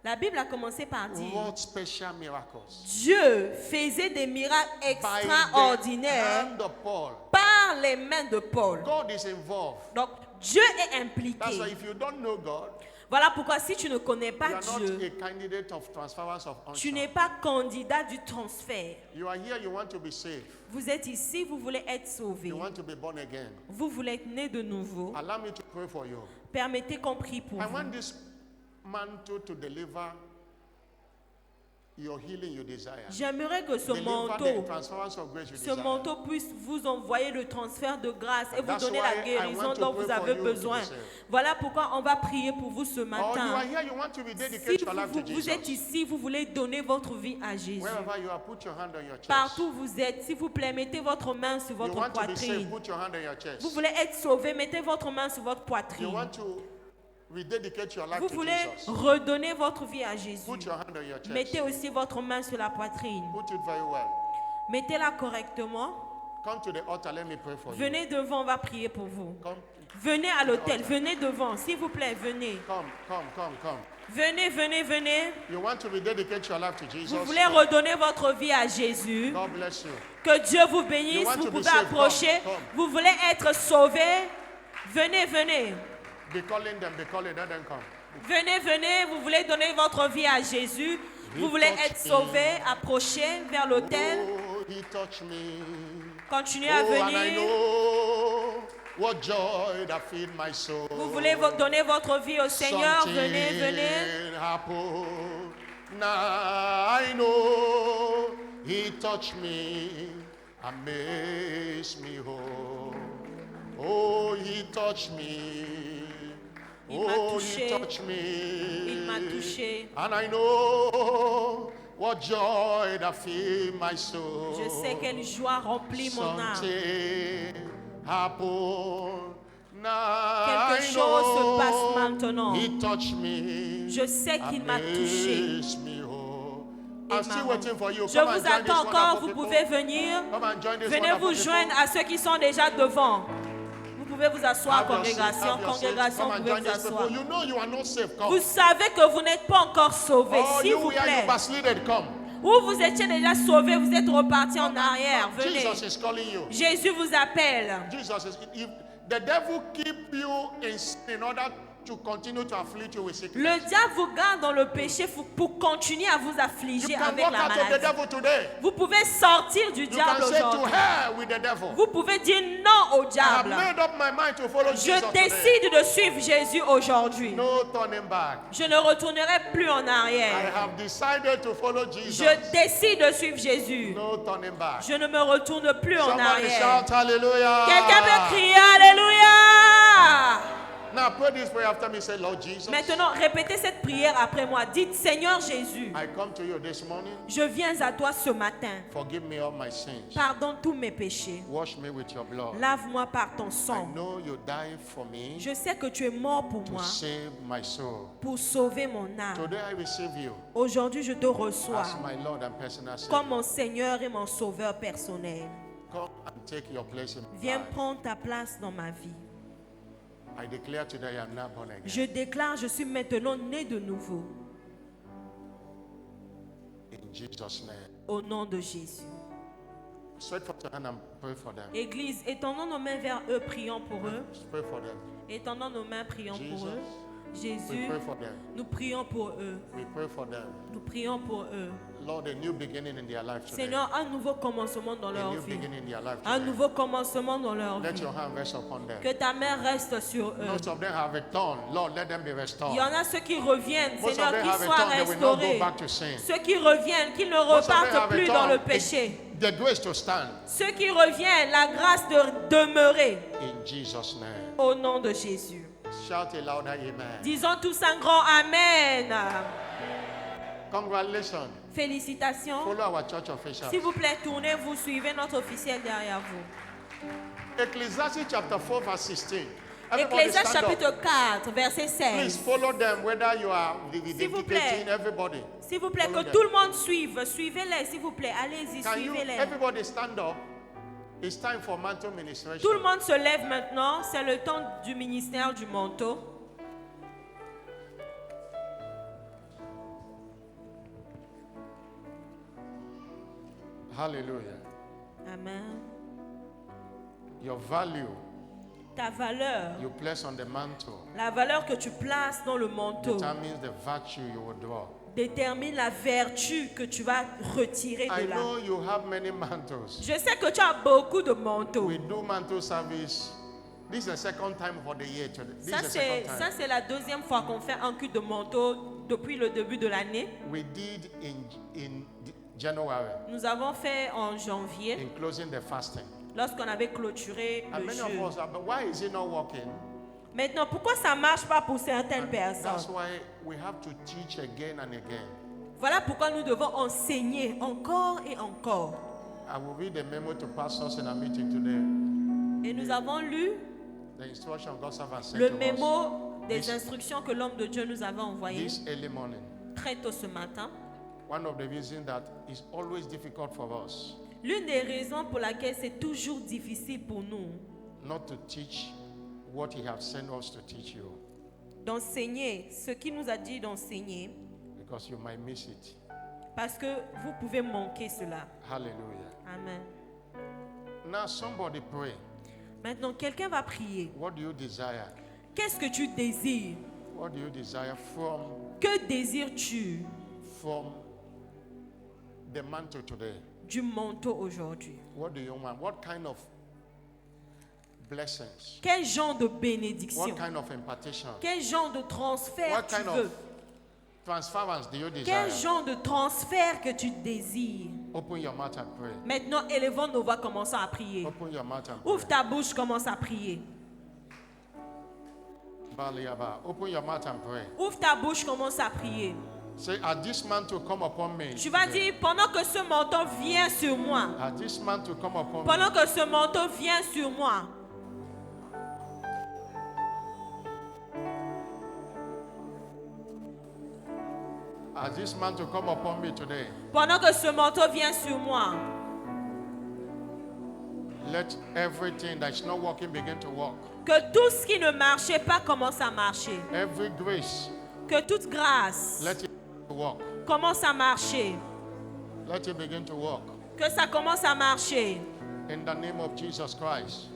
la Bible a commencé par dire wrought special miracles Dieu faisait des miracles by the extraordinaires hand of Paul. par les mains de Paul. God is involved. Donc, Dieu est That's why impliqué. if you don't know God, Voilà pourquoi si tu ne connais you pas are not Dieu, a candidate of transference of tu unction. n'es pas candidat du transfert. You are here, you want to be saved. Vous êtes ici, vous voulez être sauvé. You want to be born again. Vous voulez être né de nouveau. Allow me to pray for you. Permettez qu'on prie pour I vous. want this mantle to deliver your healing you desire. J'aimerais que ce Deliver the manteau, transference of grace you ce desire. manteau puisse vous envoyer le transfert de grâce et vous That's donner why la I guérison want to dont pray vous for avez you to besoin. be saved. Voilà pourquoi on va prier pour vous ce Or you are matin. here, you want to rededicate Si your life to vous êtes Jesus. ici, vous voulez donner votre vie à Jésus. Wherever you are, put your hand on your chest. Partout où vous êtes, s'il vous plaît, mettez votre main sur You votre want to be saved, poitrine. put your hand on your chest. Vous voulez être sauvé, mettez votre main sur votre You poitrine. want to rededicate your life Vous to voulez Jesus. redonner votre vie à Jésus. Put your hand on your chest. Mettez aussi votre main sur la poitrine. Put it very well. Mettez-la correctement. Come to the altar, let me pray for you. Venez devant, on va prier pour vous. Come, Venez à l'hôtel, venez devant, s'il vous plaît, venez. come. Venez, venez, venez. You want to rededicate your life to Jesus? Vous voulez redonner votre vie à Jésus. God bless you. Que Dieu vous bénisse, You want vous to be pouvez saved, approcher. come. Vous voulez être sauvé. Venez, venez. Be calling them, let them come. Venez, venez, vous voulez donner votre vie à Jésus. Vous voulez être sauvé, approchez vers l'autel. Oh, he touched me. Continuez à Oh, and I venir. know what joy that filled my soul. Vous voulez donner votre vie au Seigneur. Venez, venez. Something happened. Now I know he touched me and makes me whole. Oh, he touched me. Il m'a Oh, touché. he touched me. Il m'a touché. And I know what joy that filled my soul. Je sais quelle joie remplit mon âme. Something happened. Now Quelque I chose se know passe maintenant. He touched me. Je sais qu'il m'a touché. Makes me whole. Il I'm still m'a waiting for you. Je Come and vous join this attends encore, wonderful vous people. pouvez venir. Come and join this Venez vous wonderful joindre people. à ceux qui sont déjà devant. Vous pouvez vous asseoir, Have your seat, congrégation. have your seat. Congrégation, Come vous and pouvez join vous these asseoir. people. You know you are not safe. Come. Vous savez que vous n'êtes pas encore sauvé, Oh, s'il you vous where you plaît. backslided, come. Ou vous étiez déjà sauvé, vous êtes reparti en arrière. Venez. Jesus is calling you. Jésus vous appelle. Jesus is. If the devil keep you in order to continue to afflict you with sickness. Le diable vous garde dans le péché pour continuer à vous You affliger can avec walk la out of the maladie. devil today. Vous pouvez sortir du You can diable say to aujourd'hui. hell with the devil. Vous pouvez dire non au I have diable. made up my mind to follow Jesus Je today. décide de suivre Jésus aujourd'hui. No turning back. Je ne retournerai plus en I arrière. have decided to follow Jesus. Je décide de suivre Jésus. No turning back. Je ne me retourne plus en Somebody arrière. shout hallelujah. Quelqu'un peut crier Alléluia. Now pray this prayer after me. Say, Lord Jesus, Maintenant, répétez cette prière après moi. Dites, Seigneur Jésus, I come to you this morning. je viens à toi ce matin. Forgive me all my sins. Pardonne tous mes péchés. Wash me with your blood. Lave-moi par ton I sang. know you died for me Je sais que tu es mort pour to moi, save my soul. pour sauver mon âme. Today I receive you Aujourd'hui, je te reçois as my Lord and personal comme Savior. mon Seigneur et mon Sauveur personnel. Come and take your place in my Viens life. prendre ta place dans ma vie. I declare today I am now born again. Je déclare, je suis maintenant né de nouveau. In Jesus' name. Au nom de Jésus. Stretch forth your hand and pray for them. Église, étendons nos mains vers eux, prions pour eux. Pray for them. Étendons nos mains, prions pour eux. We Jésus, pray for them. nous prions pour eux. We pray for them. Nous prions pour eux. Lord, a new beginning in their life today. Seigneur, un nouveau commencement dans A leur new vie. beginning in their life Un today. nouveau commencement dans leur Let vie. your hand rest upon them. Que ta main reste sur eux. Most of them have returned. Lord, let them be Il restored. y en a ceux qui reviennent, Most of Seigneur, them qu'ils have soient returned. They will not go restaurés. back to sin. Ceux qui reviennent, qu'ils ne Most of them repartent have plus dans le returned. péché. The grace to stand. Ceux qui reviennent, la grâce de demeurer. In Jesus' name. Au nom de Jésus. Shout a louder amen. Disons tous un grand Amen. Congratulations. Félicitations. Follow our church officials. S'il vous plaît, tournez, vous suivez notre officiel derrière vous. Ecclesiastes chapter 4 verse 16. Everybody Ecclésiaste stand up. chapitre 4, verset Please 16. follow them whether you are S'il vous plaît. dedicating everybody. S'il vous plaît, Follow que them. tout le monde suive. Suivez-les, s'il vous plaît. Allez-y, Can you suivez-les. everybody stand up? It's time for mantle ministration. Tout le monde se lève maintenant. C'est le temps du ministère du manteau. Hallelujah. Amen. Your value Ta valeur, you place on the mantle la valeur que tu places dans le manteau, determines the virtue you will draw. détermine la vertu que tu vas retirer I de là. know you have many mantles. Je sais que tu as beaucoup de manteaux. We do mantle service. This is the second time for the year. This Ça, is the second c'est, time. ça, c'est la deuxième fois qu'on fait un culte de manteau depuis le début de l'année. We did in January Nous avons fait en janvier, in closing the fasting. lorsqu'on avait clôturé And le many of jeûne. us are, but why is it not working? Maintenant, pourquoi ça ne marche pas pour certaines That's personnes? why we have to teach again and again. Voilà pourquoi nous devons enseigner encore et encore. I will read the memo to pastors in a meeting today. Et nous avons lu The instruction God servant sent le to us mémo des This- instructions que l'homme de Dieu nous avait envoyées this early morning. très tôt ce matin. One of the reasons that it's always difficult for us L'une des raisons pour laquelle c'est toujours difficile pour nous not to teach what He has sent us to teach you, d'enseigner ce qu'il nous a dit d'enseigner, because you might miss it. parce que vous pouvez manquer cela. Hallelujah. Amen. Now somebody pray. Maintenant, quelqu'un va prier. What do you desire? Qu'est-ce que tu désires? What do you desire from Que désires-tu the mantle today? du manteau aujourd'hui? What do you want? What kind of blessings? Quel genre de bénédiction? What kind of impartation? Quel genre de transfert What tu kind veux? of transference do you Quel desire? genre de transfert que tu désires? Open your mouth and pray. Maintenant, élevons nos voix, commençons à prier. Open your mouth and pray. Ouvre ta bouche, commence à prier. Baliaba. Open your mouth and pray. Ouvre ta bouche, commence à prier. Say, as this mantle come upon me. Tu vas today, dire, pendant que ce manteau vient sur moi, as this mantle come upon me, pendant que ce manteau vient sur moi, as this mantle come upon me today, pendant que ce manteau vient sur moi, let everything that's not working begin to work. que tout ce qui ne marchait pas commence à marcher. Every grace, Que toute grâce let it begin to work. commence à marcher. Let it begin to work. Que ça commence à marcher. In the name of Jesus Christ.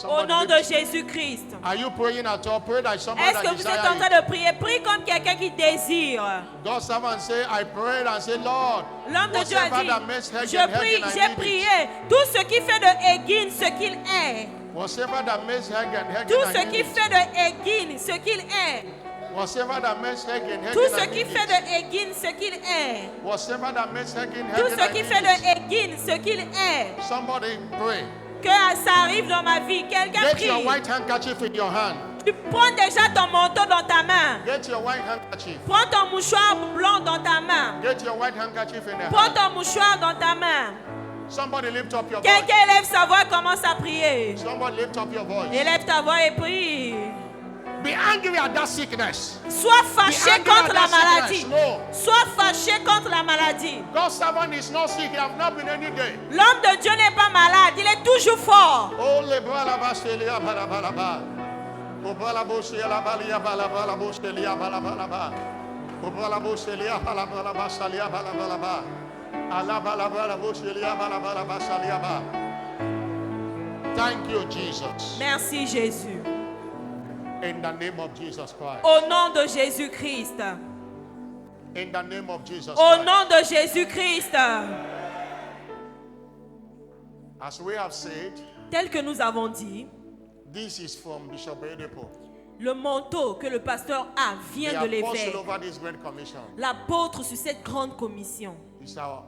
Au nom de Jésus-Christ. Are you praying at all? Pray that somebody Est-ce que vous êtes en train de prier? Prie comme quelqu'un qui désire. God's servant say, I prayed and say, Lord, L'homme de Dieu a whatever dit, that makes heaven, je prie, heaven, I j'ai need prié. it. Tout ce qui fait de Hégin ce qu'il est. Whatever that makes heaven, heaven, Tout I ce need qui it. fait de Hégin ce qu'il est. Whatever that makes heaven, heaven, Tout ce I qui need fait it. de Hégin ce qu'il est. Whatever that makes heaven, Tout heaven, ce I qui need fait de it. Hégin ce qu'il est. Somebody pray. Que ça arrive dans ma vie. Quelqu'un Get prie. your white handkerchief in your hand. Tu prends déjà ton manteau dans ta main. Get your white handkerchief. Prends ton mouchoir blanc dans ta main. Get your white handkerchief in your Prends hand. ton mouchoir dans ta main. Somebody lift up your voice. Quelqu'un élève sa voix et commence à prier. Somebody lift up your voice. Élève ta voix et prie. Be angry at that sickness. Sois fâché angry contre at la that maladie. sickness. No. Sois fâché contre la maladie. God's servant is not sick. He have not been any day. L'homme de Dieu n'est pas malade. Il est toujours fort. Oh, le balaba selia balaba. O balabo selia balia balaba selia balaba. O balabo selia balaba salia balaba. Ala balaba selia balaba salia ba. Thank you, Jesus. Merci Jésus. In the name of Jesus Christ. Au nom de Jésus-Christ. In the name of Jesus Au Christ. nom de Jésus-Christ. As we have said, Tel que nous avons dit, this is from Bishop Oyedepo, le manteau que le pasteur a vient de the apostle l'évêque. over this great commission. L'apôtre sur cette grande commission. It's our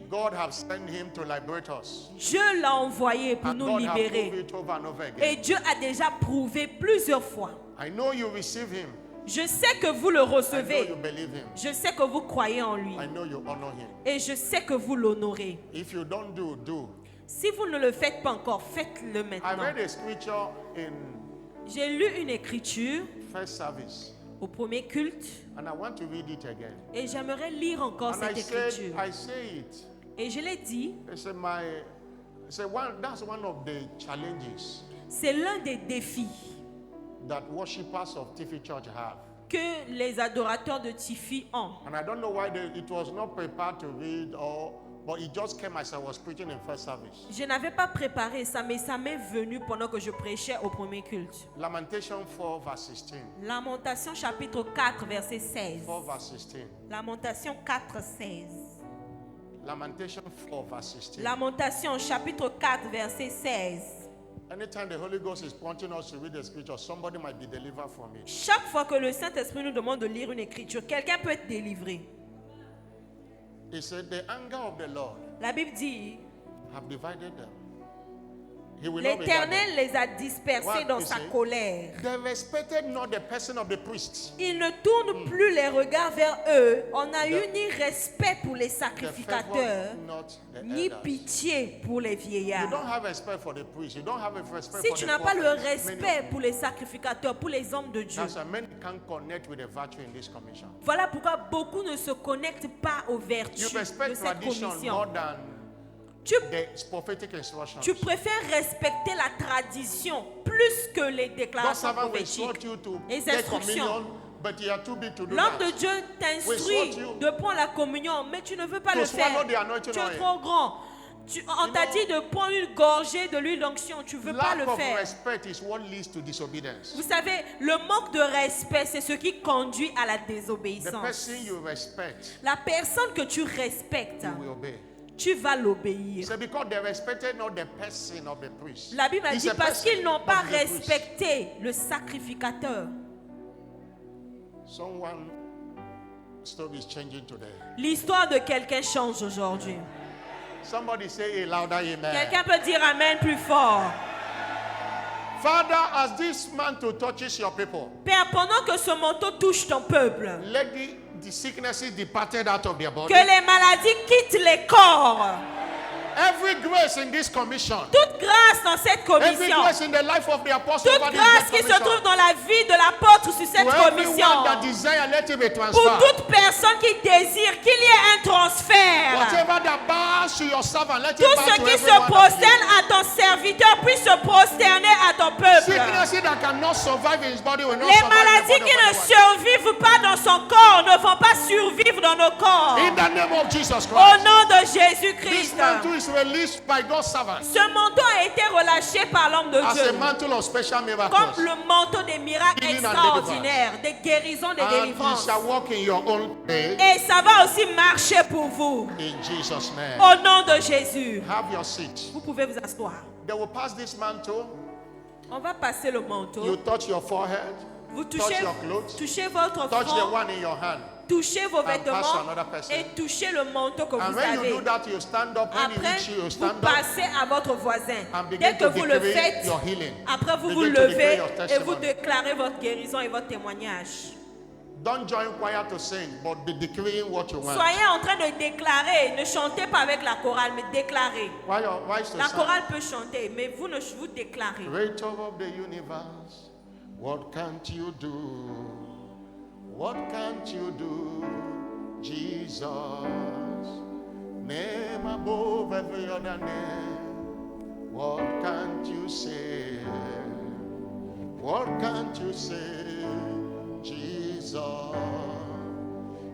God have sent him to liberate us. Dieu l'a envoyé pour And nous God have proved libérer. it over and over Et again. Dieu a déjà prouvé plusieurs fois. I know you receive him. Je sais que vous le I know you recevez. believe him. Je sais que vous croyez en lui. I know you honor him. Et je sais que vous l'honorez. If you don't do. Si vous ne le faites pas encore, faites-le I maintenant. read a scripture in J'ai lu une écriture first service, au premier culte and I want to read it again. et j'aimerais lire encore And cette écriture. I say it. Et je l'ai dit, That's one of the challenges c'est l'un des défis that worshippers of Tiffy Church have. que les adorateurs de Tiffy ont. And I don't know why it was not prepared to read, but it just came as I was preaching in first service. Je n'avais pas préparé ça, mais ça m'est venu pendant que je prêchais au premier culte. Lamentation 4 verse 16. Lamentation chapitre 4, verset 16. 4 verse 16. Lamentation 4, 16. Lamentation 4 verse 16. Lamentation chapitre 4, verset 16. Anytime the Holy Ghost is pointing us to read the scripture, somebody might be delivered from it. Chaque fois que le Saint-Esprit nous demande de lire une écriture, quelqu'un peut être délivré. He said, the anger of the Lord La Bible dit, have divided them. He will not be l'Éternel gathered. les a dispersés What dans you sa say? colère. They respected not the person of the priest. Il ne tourne plus les regards vers eux. On n'a eu ni respect pour les They sacrificateurs, favored not the ni elders. pitié pour les You vieillards. don't have respect for the priest. You don't have respect Si for tu the n'as pas le prophets. Many of respect you. pour les sacrificateurs, pour les hommes de Dieu, That's why many can't connect with the virtue in this commission. voilà pourquoi beaucoup ne se connectent pas aux You vertus de respect cette tradition commission. more than Tu, the prophetic instructions. tu préfères respecter la tradition plus que les God's déclarations servant will prophétiques. exhort you to Les take instructions. communion, but you are too big to do L'homme de that. Dieu t'instruit exhort you de prendre la communion, mais tu ne veux pas to le faire. swallow the anointing Tu es oil. trop grand. On t'a dit de prendre une gorgée de l'huile d'onction, tu ne veux pas Lack le of faire. respect is what leads to disobedience. Vous savez, le manque de respect, c'est ce qui conduit à la The désobéissance. person you respect, La personne que tu respectes, you will obey. tu vas l'obéir. So because they respected not the person of the priest. La Bible a It's dit a parce person, qu'ils n'ont not pas the priest. respecté le sacrificateur. Someone story is changing today. L'histoire de quelqu'un change aujourd'hui. Somebody say a louder amen. Quelqu'un peut dire Amen plus fort. Father, as this mantle touches your people, Père, pendant que ce manteau touche ton peuple, let the sicknesses departed out of their body. que les maladies quittent les corps. Every grace in this commission, Toute grâce dans cette every commission, grace in the life of the apostle, toute over this grâce great qui se trouve commission, dans la vie de l'apôtre sur cette to commission, everyone that desire, let it be pour transferred. toute personne qui désire qu'il y ait un transfert. Whatever that bows to your servant, let it Tout bow ce to qui se everyone. prosterne à ton serviteur puisse se prosterner à ton peuple. Sicknesses that cannot survive in his body will not Les survive maladies in the qui body ne of anyone. survivent pas dans son corps ne vont pas survivre dans nos corps. In the name of Jesus Au Christ. nom de This Jésus-Christ. mantle is is released by God's servant Ce manteau a été relâché par l'homme de as Dieu a mantle of special comme miracles. le manteau des miracles Healing and extraordinaires, des guérisons, des And you délivrances. shall walk in your own way Et ça va aussi marcher pour vous. in Jesus' name. Au nom de Jésus. Have your seat. Vous pouvez vous asseoir. They will pass this mantle. On va passer le manteau. You touch your forehead, Vous touch touchez, your clothes, touchez votre touch the front, one in your hand. touchez vos pass to vêtements another person. et touchez le manteau que And vous when you avez. do that, you stand up. When you Après, reach you, you vous stand up passez à votre voisin. and Dès begin que to vous le decree faites, your healing. après vous vous Begin to decree levez your et testimony. vous déclarez votre guérison et votre témoignage. Don't join choir to sing, but be decreeing what you want. Soyez en train de déclarer. Ne chantez pas avec la chorale, mais déclarez. Why is to La sing? chorale peut chanter, mais vous ne vous déclarez. Creator of the universe, what can't you do? What can't you do, Jesus? Name above every other name. What can't you say? What can't you say, Jesus?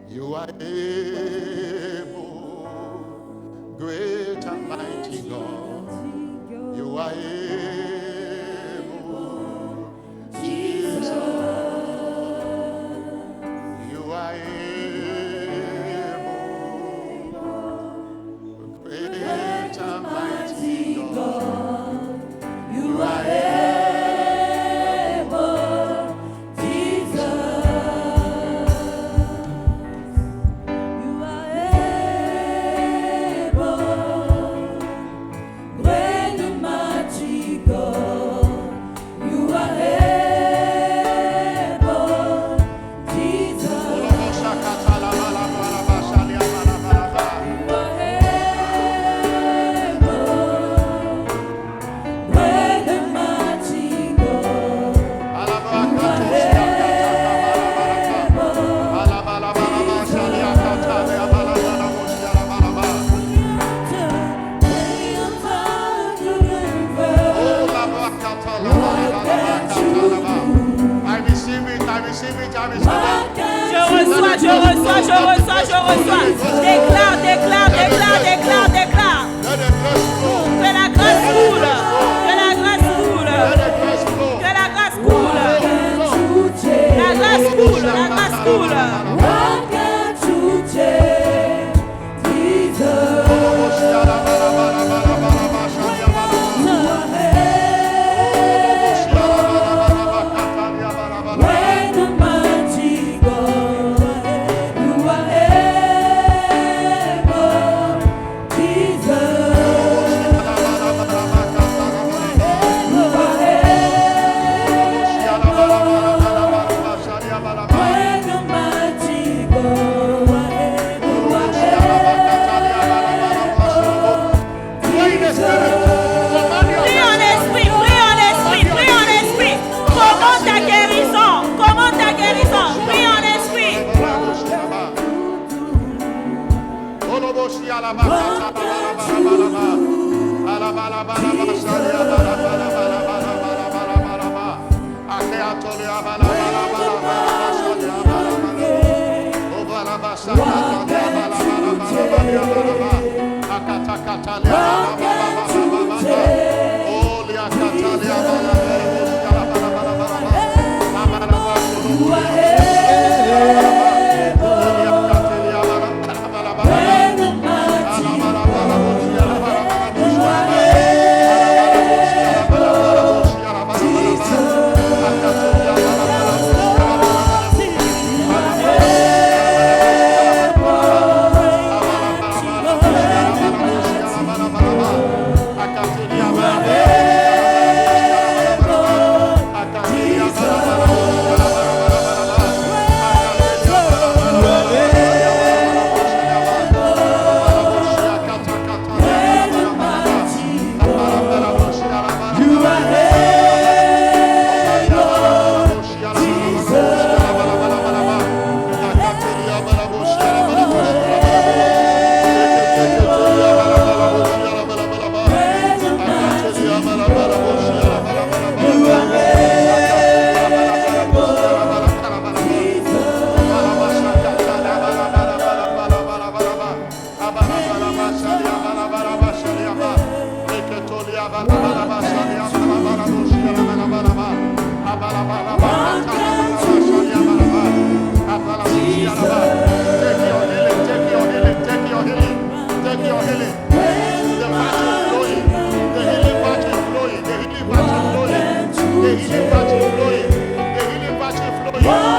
You are able, great and mighty God. You are able, Jesus. You are able, great and mighty God. You are able, Jesus. You are able, great and mighty God. You are able, Jesus. You are able, great and mighty God. I receive it, I receive it, I receive it. Je reçois. Déclare, déclare, déclare, déclare, déclare. Let the grace flow. Que la grâce coule. Que la grâce coule. Let the grace flow. Que la grâce coule. La grâce coule. La grâce coule. Jesus. healing virtue flowing. The healing virtue flowing.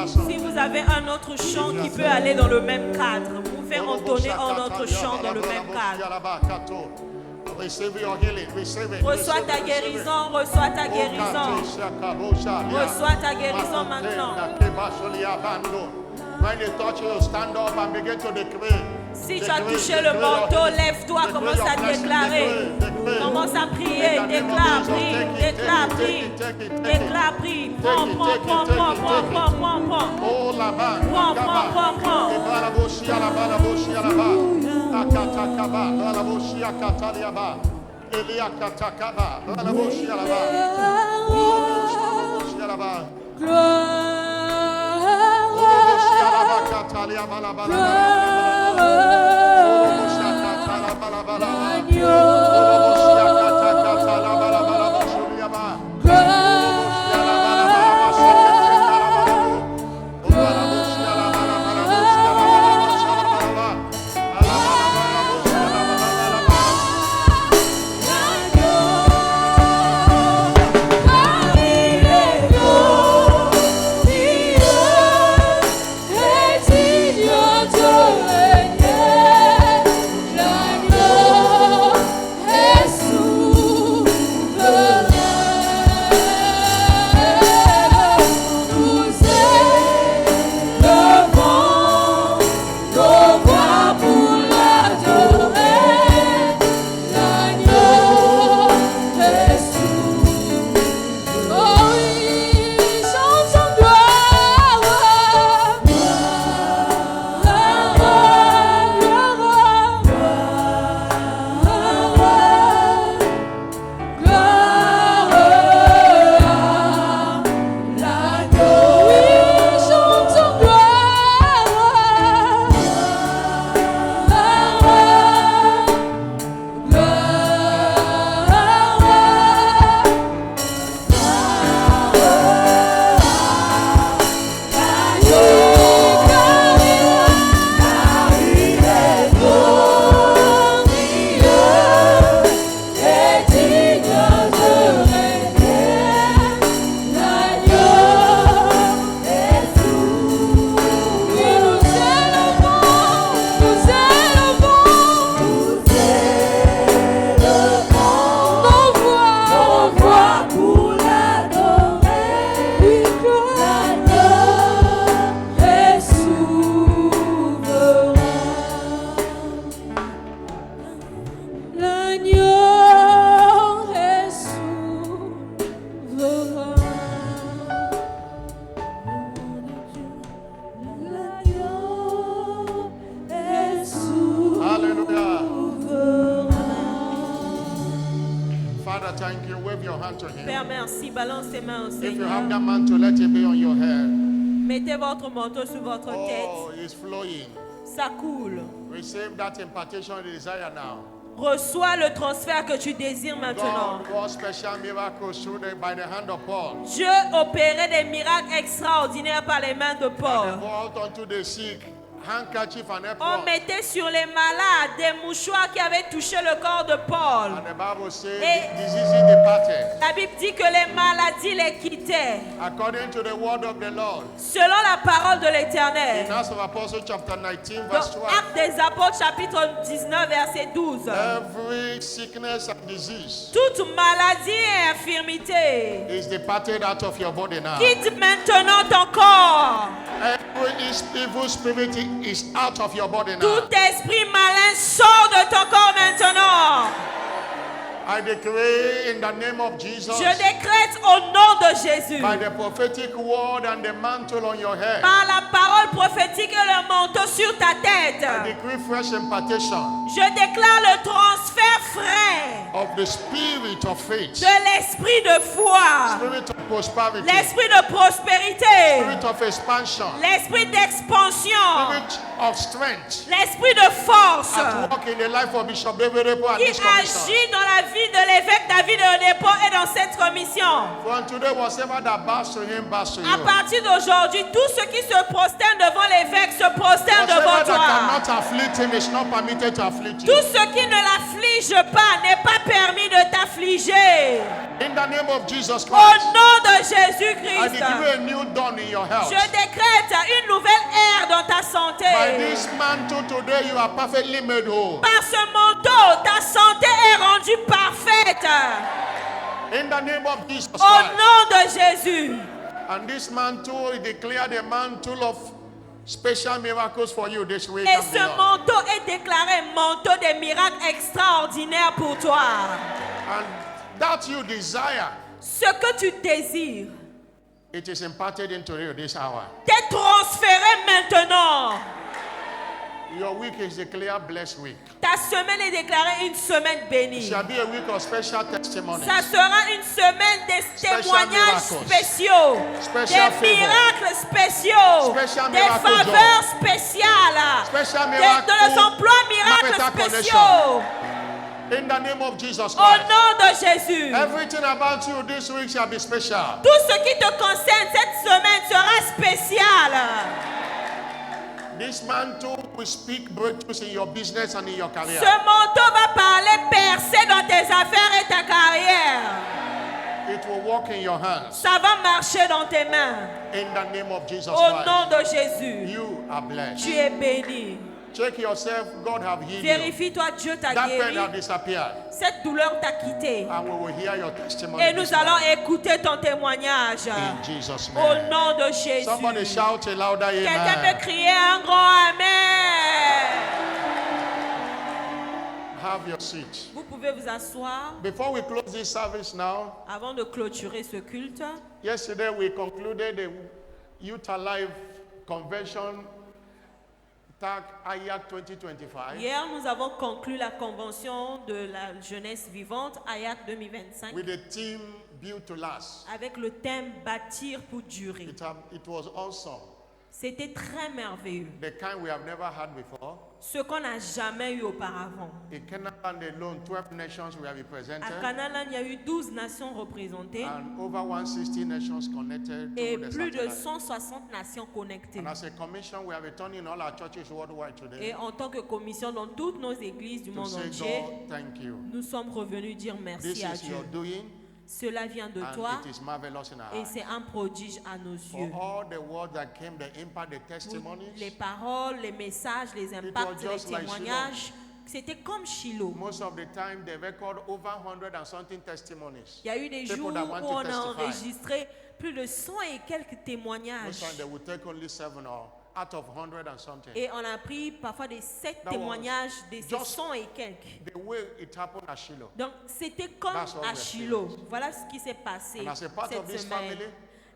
Si vous avez un autre chant qui peut aller dans le même cadre, vous pouvez entonner un autre chant dans le même cadre. Reçois ta guérison, reçois ta guérison. Reçois ta guérison maintenant. Si tu as touché le manteau, lève-toi, commence à déclarer. Commence à prier, déclare, prie, déclare, prie, déclare, prie. Prends. hand to him. Père, merci. Balance tes mains au If you Seigneur. have that mantle, let it be on your head. Mettez votre manteau sur votre Oh, tête. it's flowing. Ça coule. Receive that impartation you desire now. Reçois le transfert que tu désires maintenant. God worked special miracles by the hand of Paul. Dieu opérait des miracles extraordinaires par les mains de And Paul. brought unto the sick handkerchief and On apron. mettait sur les malades des mouchoirs qui avaient touché le corps de Paul. And the Bible says Et- diseases departed. La Bible dit que les maladies les quittaient. According to the word of the Lord. Selon la parole de In l'Éternel. Acts of Apostles chapter 19 Dans verse 12. Actes des Apôtres chapitre 19 verset 12. Every sickness and disease Toute maladie et infirmité is departed out of your body now. quitte maintenant ton corps. Every evil spirit is out of your body now. Tout esprit malin sort de ton corps maintenant. I decree in the name of Jesus, Je décrète au nom de Jésus, by the prophetic word and the mantle on your head, par la parole prophétique et le manteau sur ta I tête, decree fresh impartation je déclare le transfert frais of the spirit of faith, de l'esprit de foi, spirit of prosperity, l'esprit de prospérité, spirit of expansion, l'esprit d'expansion, spirit of strength, l'esprit de force at work in the life of Bishop David Ebo and qui this commission. agit dans la vie de l'évêque David Onepo et dans cette commission. From today, whatever that bows to him, bows to À you. partir d'aujourd'hui, tous ceux qui se prosternent devant l'évêque se prosternent devant Whatever that toi. cannot afflict him is not permitted to afflict you. Tout ce qui ne l'afflige pas n'est pas permis de t'affliger. In the name of Jesus Au Christ, nom de I Jésus-Christ, decree a new dawn in your health. je décrète une nouvelle ère dans ta santé. By this mantle today, you are perfectly made whole. Par ce manteau, ta santé est rendue parfaite. In the name of Jesus Au Christ. nom de Jésus. And this mantle, is declared a mantle of special miracles for you this week. Et and ce beyond. manteau est déclaré manteau des miracles extraordinaires pour toi. And that you desire, Ce que tu désires it is imparted into you this hour. t'est transféré maintenant. Your week is declared blessed week. Ta semaine est déclarée une semaine It bénie. shall be a week of special testimonies. Ça sera une semaine des Special témoignages miracles. spéciaux, Special des favor. miracles spéciaux, Special des miracle faveurs spéciales, Special des miracle emplois miracles marital spéciaux. In the name of Jesus Au Christ. nom de Jésus. Everything about you this week shall be special. Tout ce qui te concerne cette semaine sera spécial. This mantle will speak breakthroughs in your business and in your career. Ce manteau va parler percer dans tes affaires et ta carrière. It will work in your hands. Ça va marcher dans tes mains. In the name of Jesus Au nom Christ. de Jésus. You are blessed. Tu es béni. Check yourself. God have healed you. Vérifie-toi, Dieu t'a That pain guéri. have disappeared. Cette douleur t'a quitté. And we will hear your testimony. Et nous this allons morning. écouter ton témoignage. In Jesus' Au name. nom de Jésus. Somebody shout a louder Quelqu'un peut amen. crier un grand Amen. Have your seat. Vous pouvez vous asseoir. Before we close this service now, Avant de clôturer ce culte, yesterday we concluded the Youth Alive Convention TAG AYAC 2025 hier nous avons conclu la convention de la jeunesse vivante AYAC 2025 with the theme Built to Last. avec le thème bâtir pour durer. It was awesome. C'était très merveilleux. The kind we have never had before. Ce qu'on n'a jamais eu auparavant. In Canada alone, 12 nations were À represented Canaan, il y a eu 12 nations représentées and over 160 nations connected et to the plus de satellite. 160 nations connectées. And as a commission, we are returning all our churches worldwide today Et en tant que commission dans toutes nos églises du to monde say, entier, God, thank you. nous sommes revenus dire This merci à is Dieu. your doing Cela vient de and toi it is marvelous in our et eyes. c'est un prodige à nos For yeux. all the words that came, the impact, the Les testimonies, paroles, les messages, les impacts, les just like témoignages, c'était comme Shiloh. most of the time they record over 100 and something testimonies. Il y a eu des People jours that où want to on a testify. enregistré plus de 100 et quelques Most témoignages. times they will take only 7 or out of 100 and something. Et on a pris parfois des 7 That témoignages de ces just- 100 et quelques. The way it happened at Shiloh. Donc c'était comme That's what à we Shiloh. experienced. Voilà ce qui s'est passé And as a part of cette this semaine. family,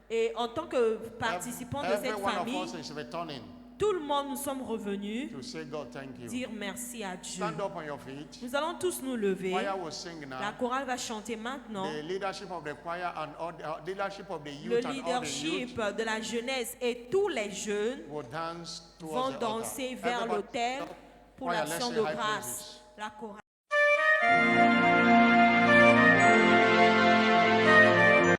Et en tant que participant de cette every one of famille, us is returning. tout le monde, nous sommes revenus to say, God, thank you. dire merci à Dieu. Stand up on your feet. Nous allons tous nous lever. Choir will sing La now. chorale va chanter maintenant. The leadership of the choir and all the leadership of the Le youth and all the leadership youth de la jeunesse et tous les jeunes will dance towards vont the altar. danser vers Everybody, l'autel pour choir, l'action let's de say high grâce. praises. La chorale.